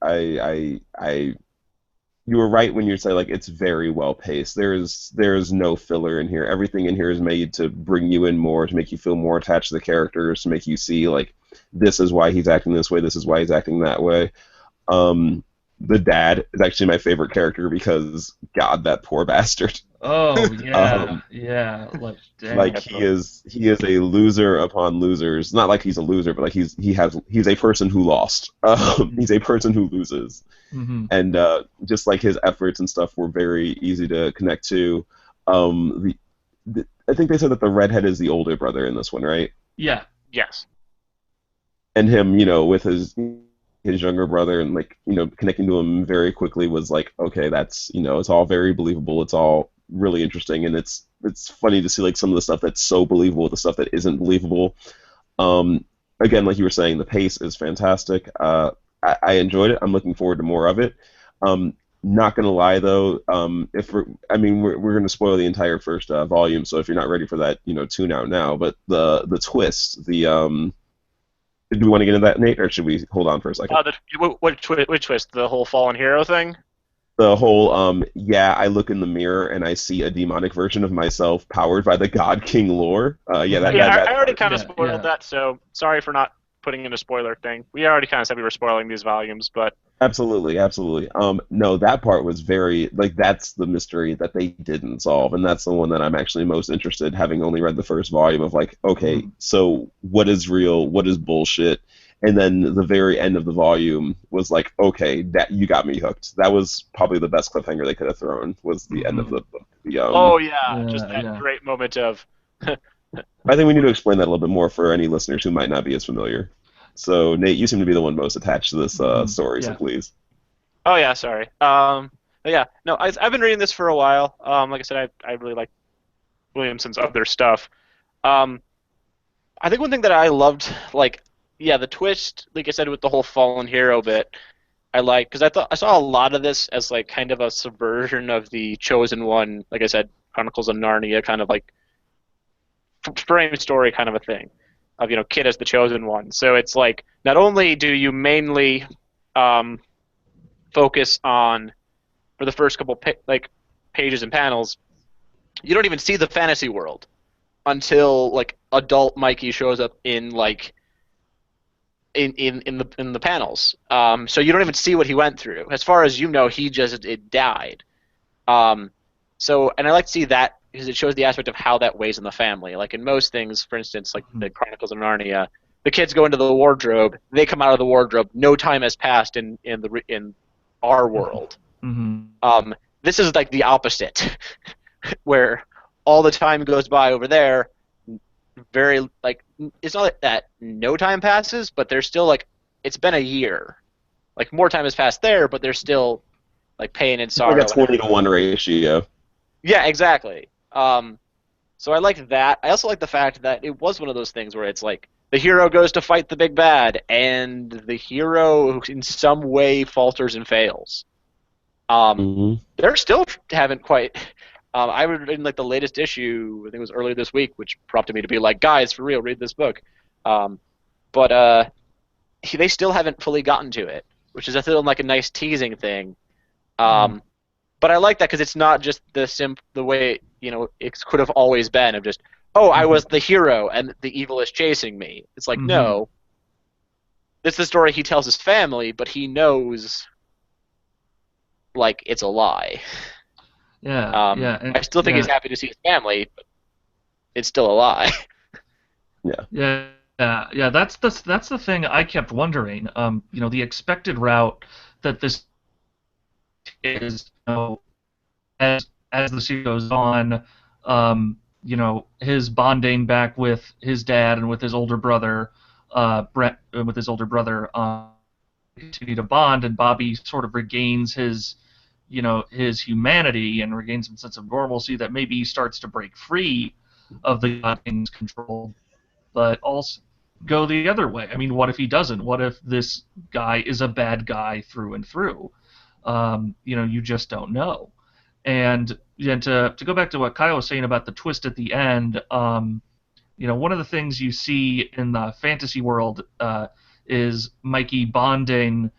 You were right when you say like it's very well paced. There's no filler in here. Everything in here is made to bring you in more, to make you feel more attached to the characters, to make you see like this is why he's acting this way, this is why he's acting that way. The dad is actually my favorite character because God, that poor bastard. Oh yeah, yeah. Like he is a loser upon losers. Not like he's a loser, but like he's a person who lost. He's a person who loses. Mm-hmm. And just like his efforts and stuff were very easy to connect to. I think they said that the redhead is the older brother in this one, right? Yeah. Yes. And him, you know, with his younger brother and like, you know, connecting to him very quickly was like, okay, that's, you know, it's all very believable. It's all really interesting, and it's funny to see like some of the stuff that's so believable with the stuff that isn't believable. Again, like you were saying, the pace is fantastic. I enjoyed it. I'm looking forward to more of it. Not gonna lie though, we're gonna spoil the entire first volume, so if you're not ready for that, you know, tune out now. But the twist, do we want to get into that, Nate, or should we hold on for a second? Which twist? The whole fallen hero thing? The whole, I look in the mirror and I see a demonic version of myself powered by the God King lore. I already kind of spoiled that, so sorry for not putting in a spoiler thing. We already kind of said we were spoiling these volumes, but... Absolutely. No, that part was very, like, that's the mystery that they didn't solve, and that's the one that I'm actually most interested, having only read the first volume, of like, okay, so what is real, what is bullshit? And then the very end of the volume was like, okay, that you got me hooked. That was probably the best cliffhanger they could have thrown, was the end of the book. Just that great moment of... I think we need to explain that a little bit more for any listeners who might not be as familiar. So, Nate, you seem to be the one most attached to this story, so please. Oh, yeah, sorry. I've been reading this for a while. Like I said, I really like Williamson's other stuff. I think one thing that I loved, like, the twist, like I said, with the whole fallen hero bit, I like, because I saw a lot of this as, like, kind of a subversion of the Chosen One, like I said, Chronicles of Narnia, kind of like frame story kind of a thing, of, you know, Kid as the Chosen One. So it's like, not only do you mainly focus on, for the first couple pages and panels, you don't even see the fantasy world until like adult Mikey shows up in like in the panels. So you don't even see what he went through. As far as you know, it died. So and I like to see that because it shows the aspect of how that weighs in the family. Like in most things, for instance, like the Chronicles of Narnia, the kids go into the wardrobe, they come out of the wardrobe, no time has passed in our world. Mm-hmm. This is like the opposite, where all the time goes by over there. Very like it's not that no time passes, but there's still like it's been a year. Like more time has passed there, but there's still like pain and sorrow. Like a 20-to-1 ratio. Yeah, exactly. So I like that. I also like the fact that it was one of those things where it's like the hero goes to fight the big bad, and the hero in some way falters and fails. They still haven't quite. I read in like the latest issue, I think it was earlier this week, which prompted me to be like, guys, for real, read this book. But they still haven't fully gotten to it, which is still like a nice teasing thing. But I like that because it's not just the way it could have always been of just, oh, I was the hero and the evil is chasing me. It's like, no, this is the story he tells his family, but he knows like it's a lie. Yeah, yeah. I still think he's happy to see his family, but it's still a lie. Yeah. That's the thing I kept wondering. The expected route that this is, as the series goes on, his bonding back with his dad and with his older brother, Brett, continue to bond, and Bobby sort of regains his humanity and regains some sense of normalcy, that maybe he starts to break free of the God King's control, but also go the other way. I mean, what if he doesn't? What if this guy is a bad guy through and through? You just don't know. And to go back to what Kyle was saying about the twist at the end, one of the things you see in the fantasy world is Mikey bonding.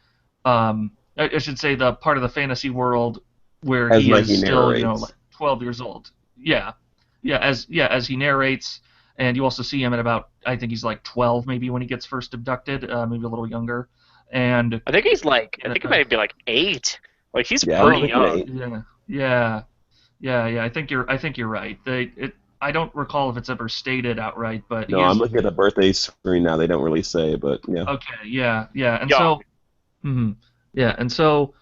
I should say the part of the fantasy world where as he Mikey is still, narrates. like 12 years old. As he narrates, and you also see him at about, I think he's like 12 maybe when he gets first abducted, maybe a little younger. And I think he might be like 8. Like he's Yeah, pretty young. Yeah. I think you're right. I don't recall if it's ever stated outright, but No, I'm looking at the birthday screen now. They don't really say, but yeah. Okay, yeah, and Young. so,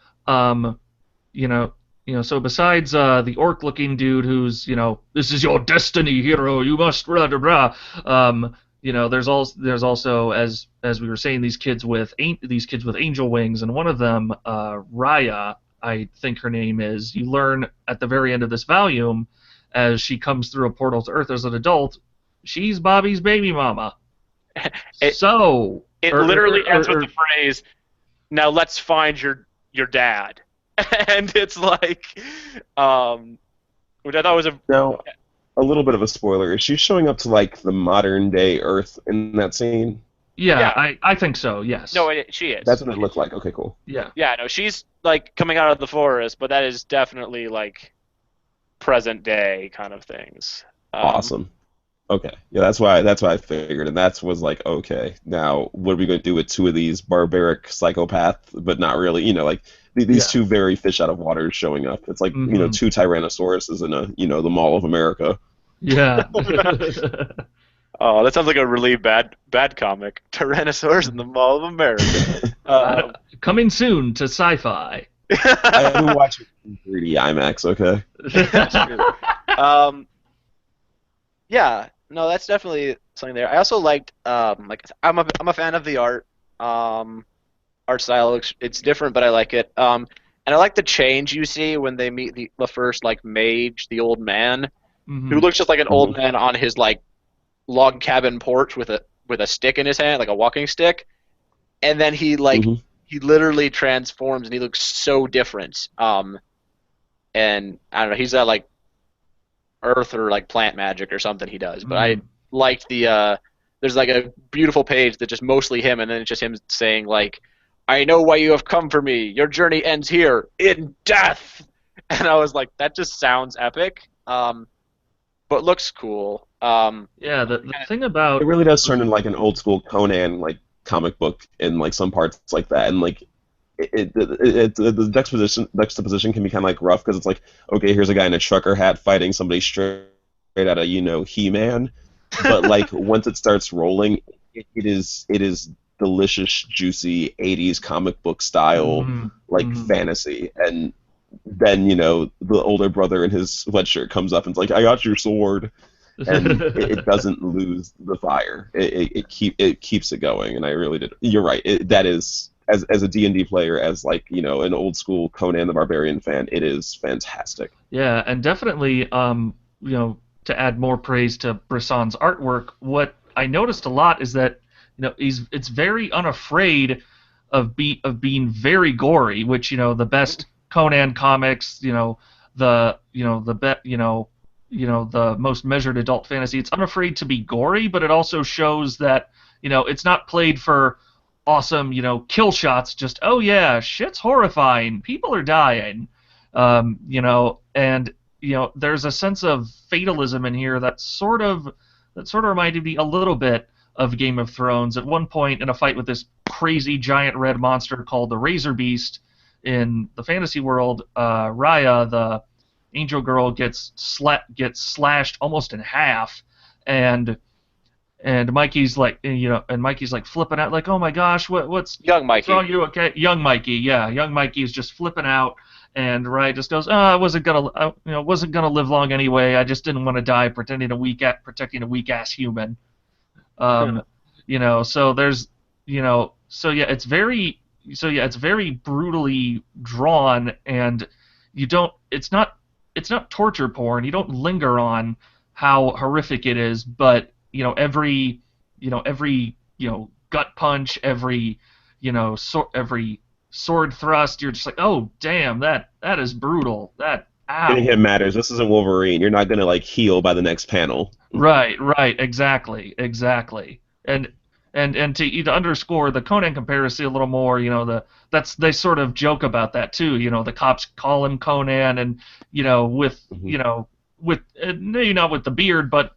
so besides the orc-looking dude who's, this is your destiny, hero, you must blah blah blah. There's also as we were saying, these kids with angel wings, and one of them, Raya, I think her name is. You learn at the very end of this volume, as she comes through a portal to Earth as an adult, she's Bobby's baby mama. It literally ends with the phrase, "Now let's find your dad," and it's like, which I thought was a little bit of a spoiler. Is she showing up to like the modern day Earth in that scene? Yeah. I think so. Yes. No, she is. That's what it looked like. Okay, cool. Yeah. Yeah, no, she's like coming out of the forest, but that is definitely like present day kind of things. Awesome. Okay. Yeah, that's why I figured, and that was like, okay, now what are we going to do with two of these barbaric psychopaths, but not really, like these two very fish out of water showing up. It's like, two Tyrannosauruses in the Mall of America. Yeah. Oh, that sounds like a really bad comic. Tyrannosaurus in the Mall of America. Coming soon to Sci-Fi. I haven't watched it in 3D IMAX, okay? Yeah, no, that's definitely something there. I also liked, I'm a fan of the art. Art style, it's different, but I like it. And I like the change you see when they meet the first like mage, the old man, who looks just like an old man on his like log cabin porch with a stick in his hand, like a walking stick, and then he literally transforms and he looks so different. And I don't know, he's got like earth or like plant magic or something he does, but I liked there's like a beautiful page that's just mostly him, and then it's just him saying like, "I know why you have come for me. Your journey ends here in death." And I was like, that just sounds epic. but looks cool. Yeah, the thing about It really does turn into like an old school Conan like comic book in like some parts like that, and like the juxtaposition can be kind of like rough because it's like, okay, here's a guy in a trucker hat fighting somebody straight out of He-Man, but like once it starts rolling, it is delicious, juicy 80s comic book style fantasy, and then the older brother in his sweatshirt comes up and is like, I got your sword, and it doesn't lose the fire. It keeps it going, and I really did. You're right. That is, as a D&D player, as like an old school Conan the Barbarian fan, it is fantastic. Yeah, and definitely to add more praise to Brisson's artwork, what I noticed a lot is that it's very unafraid of being very gory, which the best Conan comics, the most measured adult fantasy, it's unafraid to be gory, but it also shows that it's not played for awesome kill shots, just oh yeah, shit's horrifying, people are dying, and there's a sense of fatalism in here that sort of reminded me a little bit of Game of Thrones. At one point in a fight with this crazy giant red monster called the Razor Beast in the fantasy world, Raya, the angel girl, gets slashed almost in half, and Mikey's like flipping out, like, oh my gosh, what's young Mikey? What's wrong, you okay? Young Mikey, yeah, young Mikey is just flipping out, and Raya just goes, oh, I wasn't gonna live long anyway. I just didn't want to die protecting a weak ass human. So there's it's very brutally drawn, and it's not torture porn. You don't linger on how horrific it is, but every gut punch, every sword thrust, you're just like, oh damn, that is brutal. That ow. Getting hit matters. This isn't Wolverine. You're not gonna like heal by the next panel. Right, exactly. And to underscore the Conan comparison a little more, they sort of joke about that too. The cops call him Conan, and with maybe not with the beard, but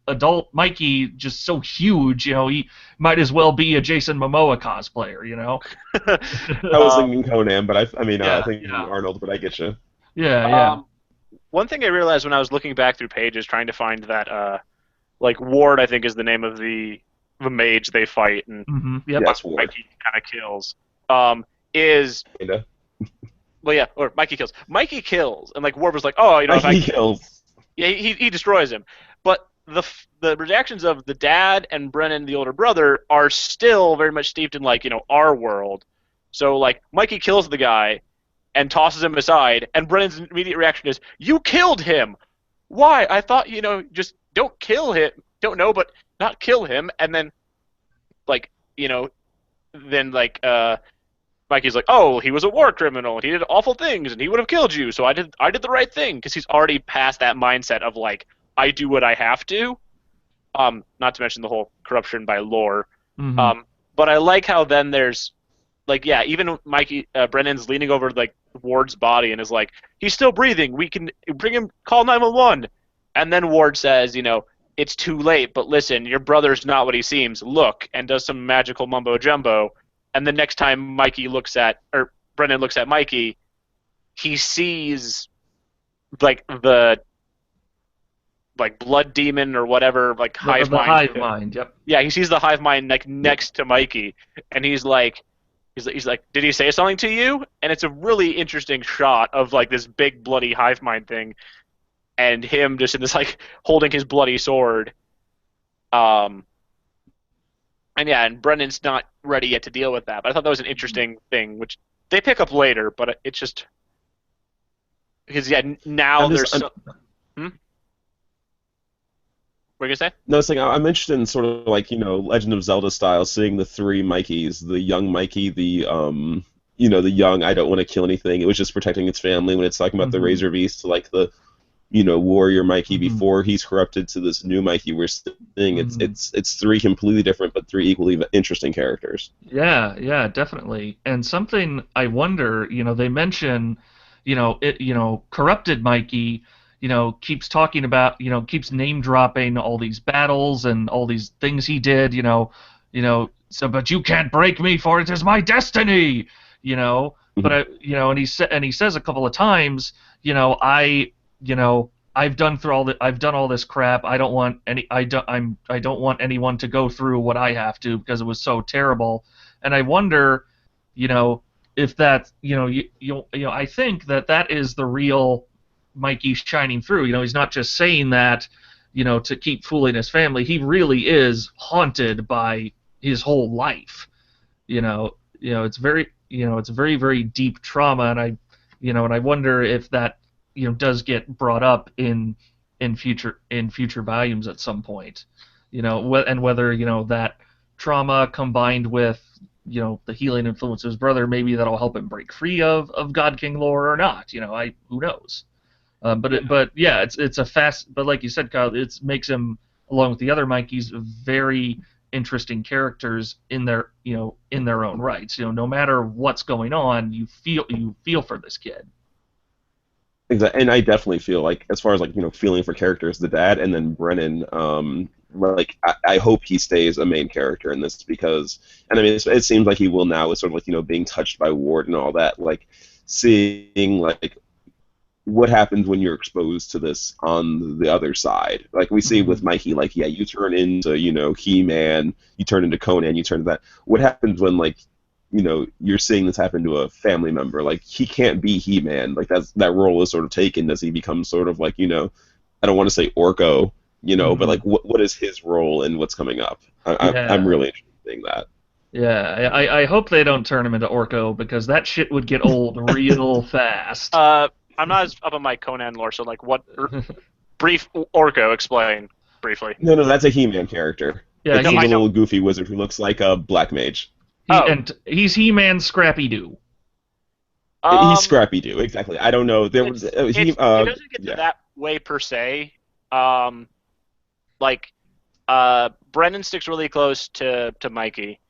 adult Mikey just so huge, he might as well be a Jason Momoa cosplayer. I was thinking Conan, but I mean Arnold, but I get you. Yeah. One thing I realized when I was looking back through pages trying to find that, Ward, I think, is the name of the mage they fight, and that's Ward. Mikey kind of kills. Or Mikey kills. Mikey kills, and like Ward was like, oh, Mikey kills. Yeah, he destroys him. But the reactions of the dad and Brennan, the older brother, are still very much steeped in our world. So like Mikey kills the guy and tosses him aside, and Brennan's immediate reaction is, "You killed him! Why? I thought, just don't kill him. Don't know, but not kill him." And then, Mikey's like, "Oh, he was a war criminal, and he did awful things, and he would have killed you, so I did the right thing," because he's already past that mindset of, like, I do what I have to. Not to mention the whole corruption by lore. But I like how then there's, even Mikey, Brennan's leaning over, Ward's body and is like, he's still breathing, we can bring him, call 911. And then Ward says, it's too late, but listen, your brother's not what he seems, look, and does some magical mumbo-jumbo. And the next time Brennan looks at Mikey, he sees, the blood demon or whatever, hive mind. Hive mind, yep. Yeah, he sees the hive mind next to Mikey, and he's like, did he say something to you? And it's a really interesting shot of this big bloody hive mind thing, and him just in this holding his bloody sword. And Brennan's not ready yet to deal with that. But I thought that was an interesting thing, which they pick up later. But it's just because now there's. What are you gonna say? No, I'm interested in sort of Legend of Zelda style, seeing the three Mikeys, the young Mikey, the the young I don't want to kill anything, it was just protecting its family, when it's talking about the Razor Beast, to the warrior Mikey before he's corrupted to this new Mikey we're seeing. It's three completely different but three equally interesting characters. Yeah, definitely. And something I wonder, they mention, corrupted Mikey, keeps talking about, keeps name dropping all these battles and all these things he did, so, but you can't break me, for it is my destiny, but and he says a couple of times, I've done all this crap. I don't want anyone to go through what I have to, because it was so terrible. And I wonder, if that, I think that is the real Mikey shining through. He's not just saying that, to keep fooling his family. He really is haunted by his whole life. It's very, very deep trauma, and I wonder if that, does get brought up in future volumes at some point. And whether, that trauma combined with, the healing influence of his brother, maybe that'll help him break free of God King lore or not. Who knows? But it's a fast. But like you said, Kyle, it makes him, along with the other Mikeys, very interesting characters in their own rights. No matter what's going on, you feel for this kid. Exactly, and I definitely feel like, as far as feeling for characters, the dad, and then Brennan. I hope he stays a main character in this, because, and I mean, it seems like he will now, with sort of being touched by Ward and all that, seeing what happens when you're exposed to this on the other side. We see with Mikey, you turn into, He-Man, you turn into Conan, you turn into that. What happens when, you're seeing this happen to a family member? He can't be He-Man. That role is sort of taken. Does he become sort of I don't want to say Orko, but what is his role in what's coming up? I'm really interested in seeing that. Yeah, I hope they don't turn him into Orko, because that shit would get old real fast. I'm not as up on my Conan lore, so what brief Orko, explain briefly. No, that's a He-Man character. Yeah, he's a little goofy wizard who looks like a black mage. And he's He-Man Scrappy-Doo. He's Scrappy-Doo, exactly. I don't know. It doesn't get to that way per se. Brennan sticks really close to Mikey,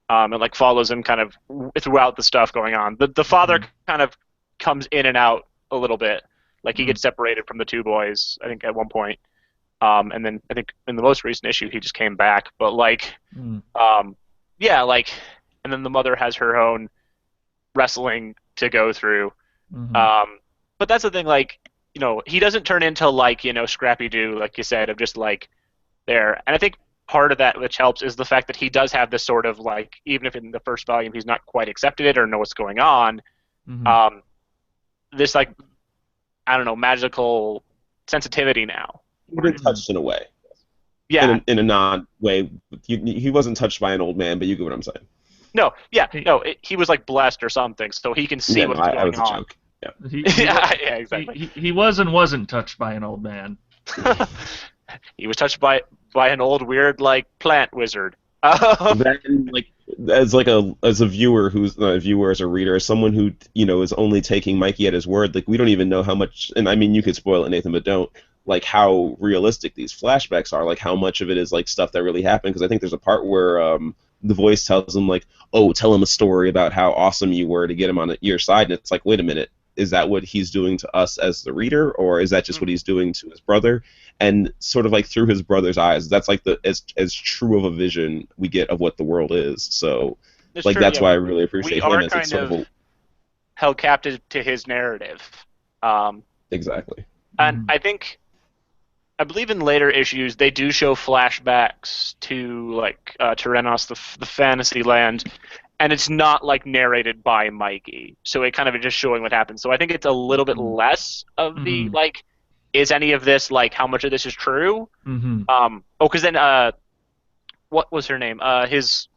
and follows him kind of throughout the stuff going on. The father kind of comes in and out a little bit. He gets separated from the two boys, I think, at one point. And then I think in the most recent issue he just came back. But and then the mother has her own wrestling to go through. But that's the thing, he doesn't turn into Scrappy-Doo, like you said, of just there. And I think part of that which helps is the fact that he does have this sort of even if in the first volume he's not quite accepted it or know what's going on, this I don't know, magical sensitivity now. He's been touched in a way. Yeah. In a non-way. He wasn't touched by an old man, but you get what I'm saying. No, yeah, he was blessed or something, so he can see what's going was on. A joke. Yeah. Yeah, exactly. He was and wasn't touched by an old man. He was touched by an old weird plant wizard. Then, as a viewer, who's not a viewer, as a reader, as someone who is only taking Mikey at his word, we don't even know how much. And I mean, you could spoil it, Nathan, but don't. How realistic these flashbacks are. How much of it is stuff that really happened? Because I think there's a part where the voice tells him oh, tell him a story about how awesome you were to get him on your side, and it's wait a minute. Is that what he's doing to us as the reader, or is that just what he's doing to his brother? And sort of through his brother's eyes, that's as true of a vision we get of what the world is. So that's why I really appreciate him as sort of held captive to his narrative. Exactly. And I believe in later issues they do show flashbacks to Tyrannos, the fantasy land. And it's not narrated by Mikey, so it kind of is just showing what happens. So I think it's a little bit less of the is any of this how much of this is true? Because then what was her name? His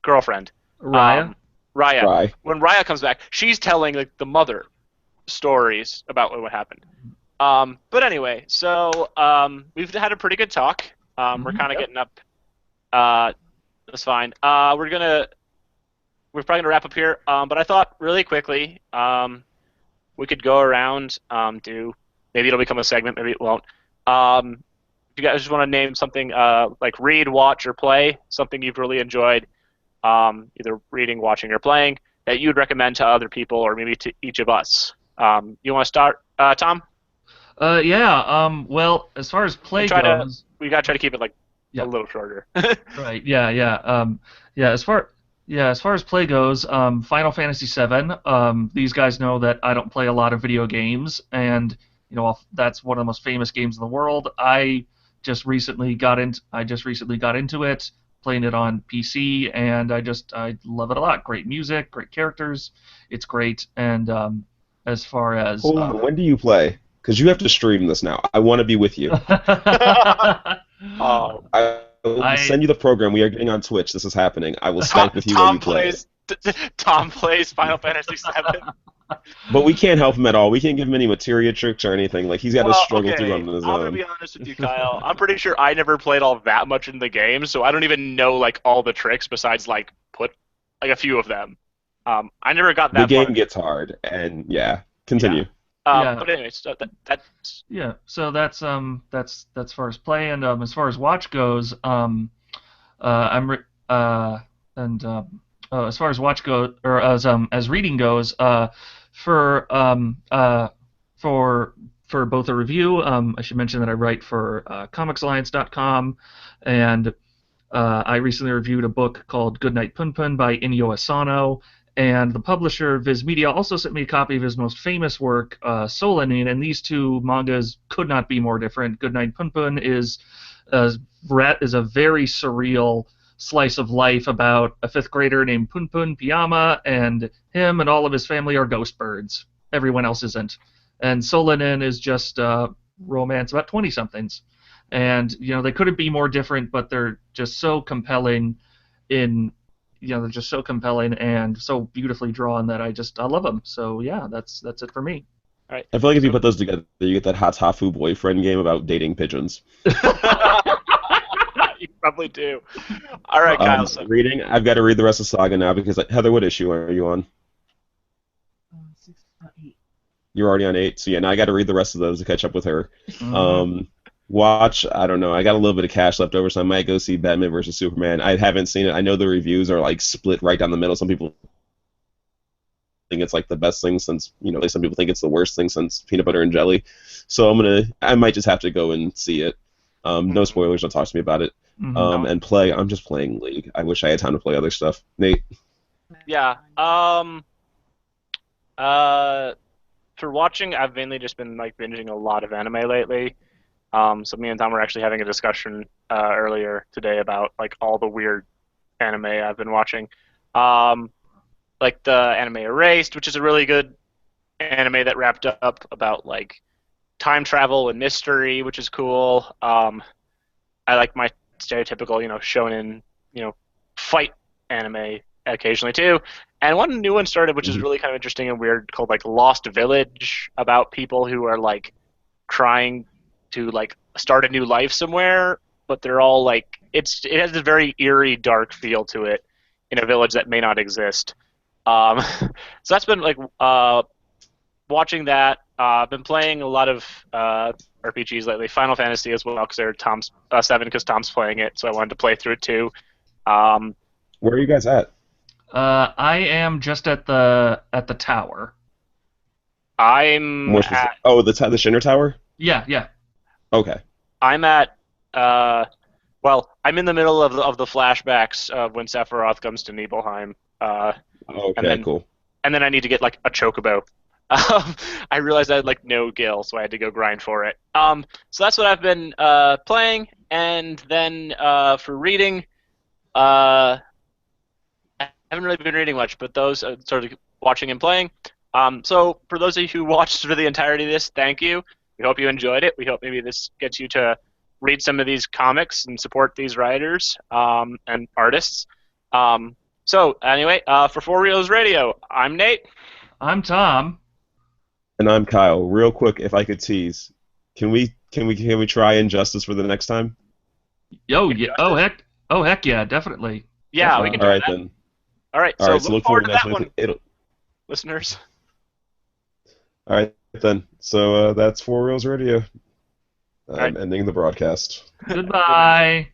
girlfriend, Raya. Raya. When Raya comes back, she's telling the mother stories about what happened. But anyway, so we've had a pretty good talk. We're kind of getting up. That's fine. We're probably going to wrap up here, but I thought really quickly we could go around, maybe it'll become a segment, maybe it won't. If you guys just want to name something read, watch, or play, something you've really enjoyed, either reading, watching, or playing, that you would recommend to other people or maybe to each of us. You want to start, Tom? Yeah. Well, as far as play goes, We gotta try to keep it like yeah. a little shorter. Right. Yeah. Yeah. Yeah. As far as play goes, Final Fantasy VII. These guys know that I don't play a lot of video games, and that's one of the most famous games in the world. I just recently got into it, playing it on PC, and I love it a lot. Great music, great characters. It's great. And as far as Hold on, when do you play? Because you have to stream this now. I want to be with you. Oh. I will send you the program. We are getting on Twitch. This is happening. I will Skype with you while you play. Tom plays Final Fantasy VII. But we can't help him at all. We can't give him any materia tricks or anything. Like, he's got to struggle through on his own. I'm going to be honest with you, Kyle. I'm pretty sure I never played all that much in the game, so I don't even know, like, all the tricks besides, like, a few of them. I never got that The far. game gets hard, and, yeah. Continue. Yeah. But anyways, so that's... Yeah, so that's as far as play, and as far as watch goes, as far as watch goes, or as reading goes, for both a review, I should mention that I write for comicsalliance.com, and I recently reviewed a book called Goodnight Punpun by Inyo Asano, and the publisher Viz Media also sent me a copy of his most famous work, Solanin, and these two mangas could not be more different. Goodnight Punpun is a very surreal slice of life about a fifth grader named Punpun Piyama, and him and all of his family are ghost birds. Everyone else isn't. And Solanin is just romance about 20-somethings. And, they couldn't be more different, but they're just so compelling they're just so compelling and so beautifully drawn that I love them. So, yeah, that's it for me. All right. I feel like if you put those together, you get that Hatafu boyfriend game about dating pigeons. You probably do. All right, Kyle. Reading. I've got to read the rest of Saga now because Heather, what issue are you on? 8. You're already on 8, so yeah. Now I got to read the rest of those to catch up with her. Mm-hmm. Watch. I don't know. I got a little bit of cash left over, so I might go see Batman vs Superman. I haven't seen it. I know the reviews are like split right down the middle. Some people think it's like the best thing since some people think it's the worst thing since peanut butter and jelly. So I might just have to go and see it. No spoilers. Don't talk to me about it. Mm-hmm. And play. I'm just playing League. I wish I had time to play other stuff. Nate. Yeah. For watching, I've mainly just been like binging a lot of anime lately. So me and Tom were actually having a discussion earlier today about like all the weird anime I've been watching. Like the anime Erased, which is a really good anime that wrapped up about like time travel and mystery, which is cool. I like my stereotypical, shonen, fight anime occasionally too. And one new one started, which is really kind of interesting and weird, called like Lost Village, about people who are like trying to like start a new life somewhere, but they're all like it has a very eerie, dark feel to it in a village that may not exist. So that's been like watching that. I've been playing a lot of RPGs lately, Final Fantasy as well, because they're Tom's 7, because Tom's playing it, so I wanted to play through it too. Where are you guys at? I am just at the tower. I'm at... Oh, the Shinra Tower? Yeah. Okay. I'm at I'm in the middle of the flashbacks of when Sephiroth comes to Nibelheim. Okay, cool. And then I need to get like a chocobo. I realized I had like no gil, so I had to go grind for it. So that's what I've been playing, and then for reading, I haven't really been reading much, but those sort of watching and playing. So for those of you who watched for the entirety of this, thank you. We hope you enjoyed it. We hope maybe this gets you to read some of these comics and support these writers and artists. So anyway, for Reelz Radio, I'm Nate. I'm Tom. And I'm Kyle. Real quick, if I could tease, can we try Injustice for the next time? Yeah. Oh heck yeah, definitely. Yeah, we can try that. Then. All right, so look forward to that one, listeners. All right, then. So that's For Reelz Radio. Right. Ending the broadcast. Goodbye.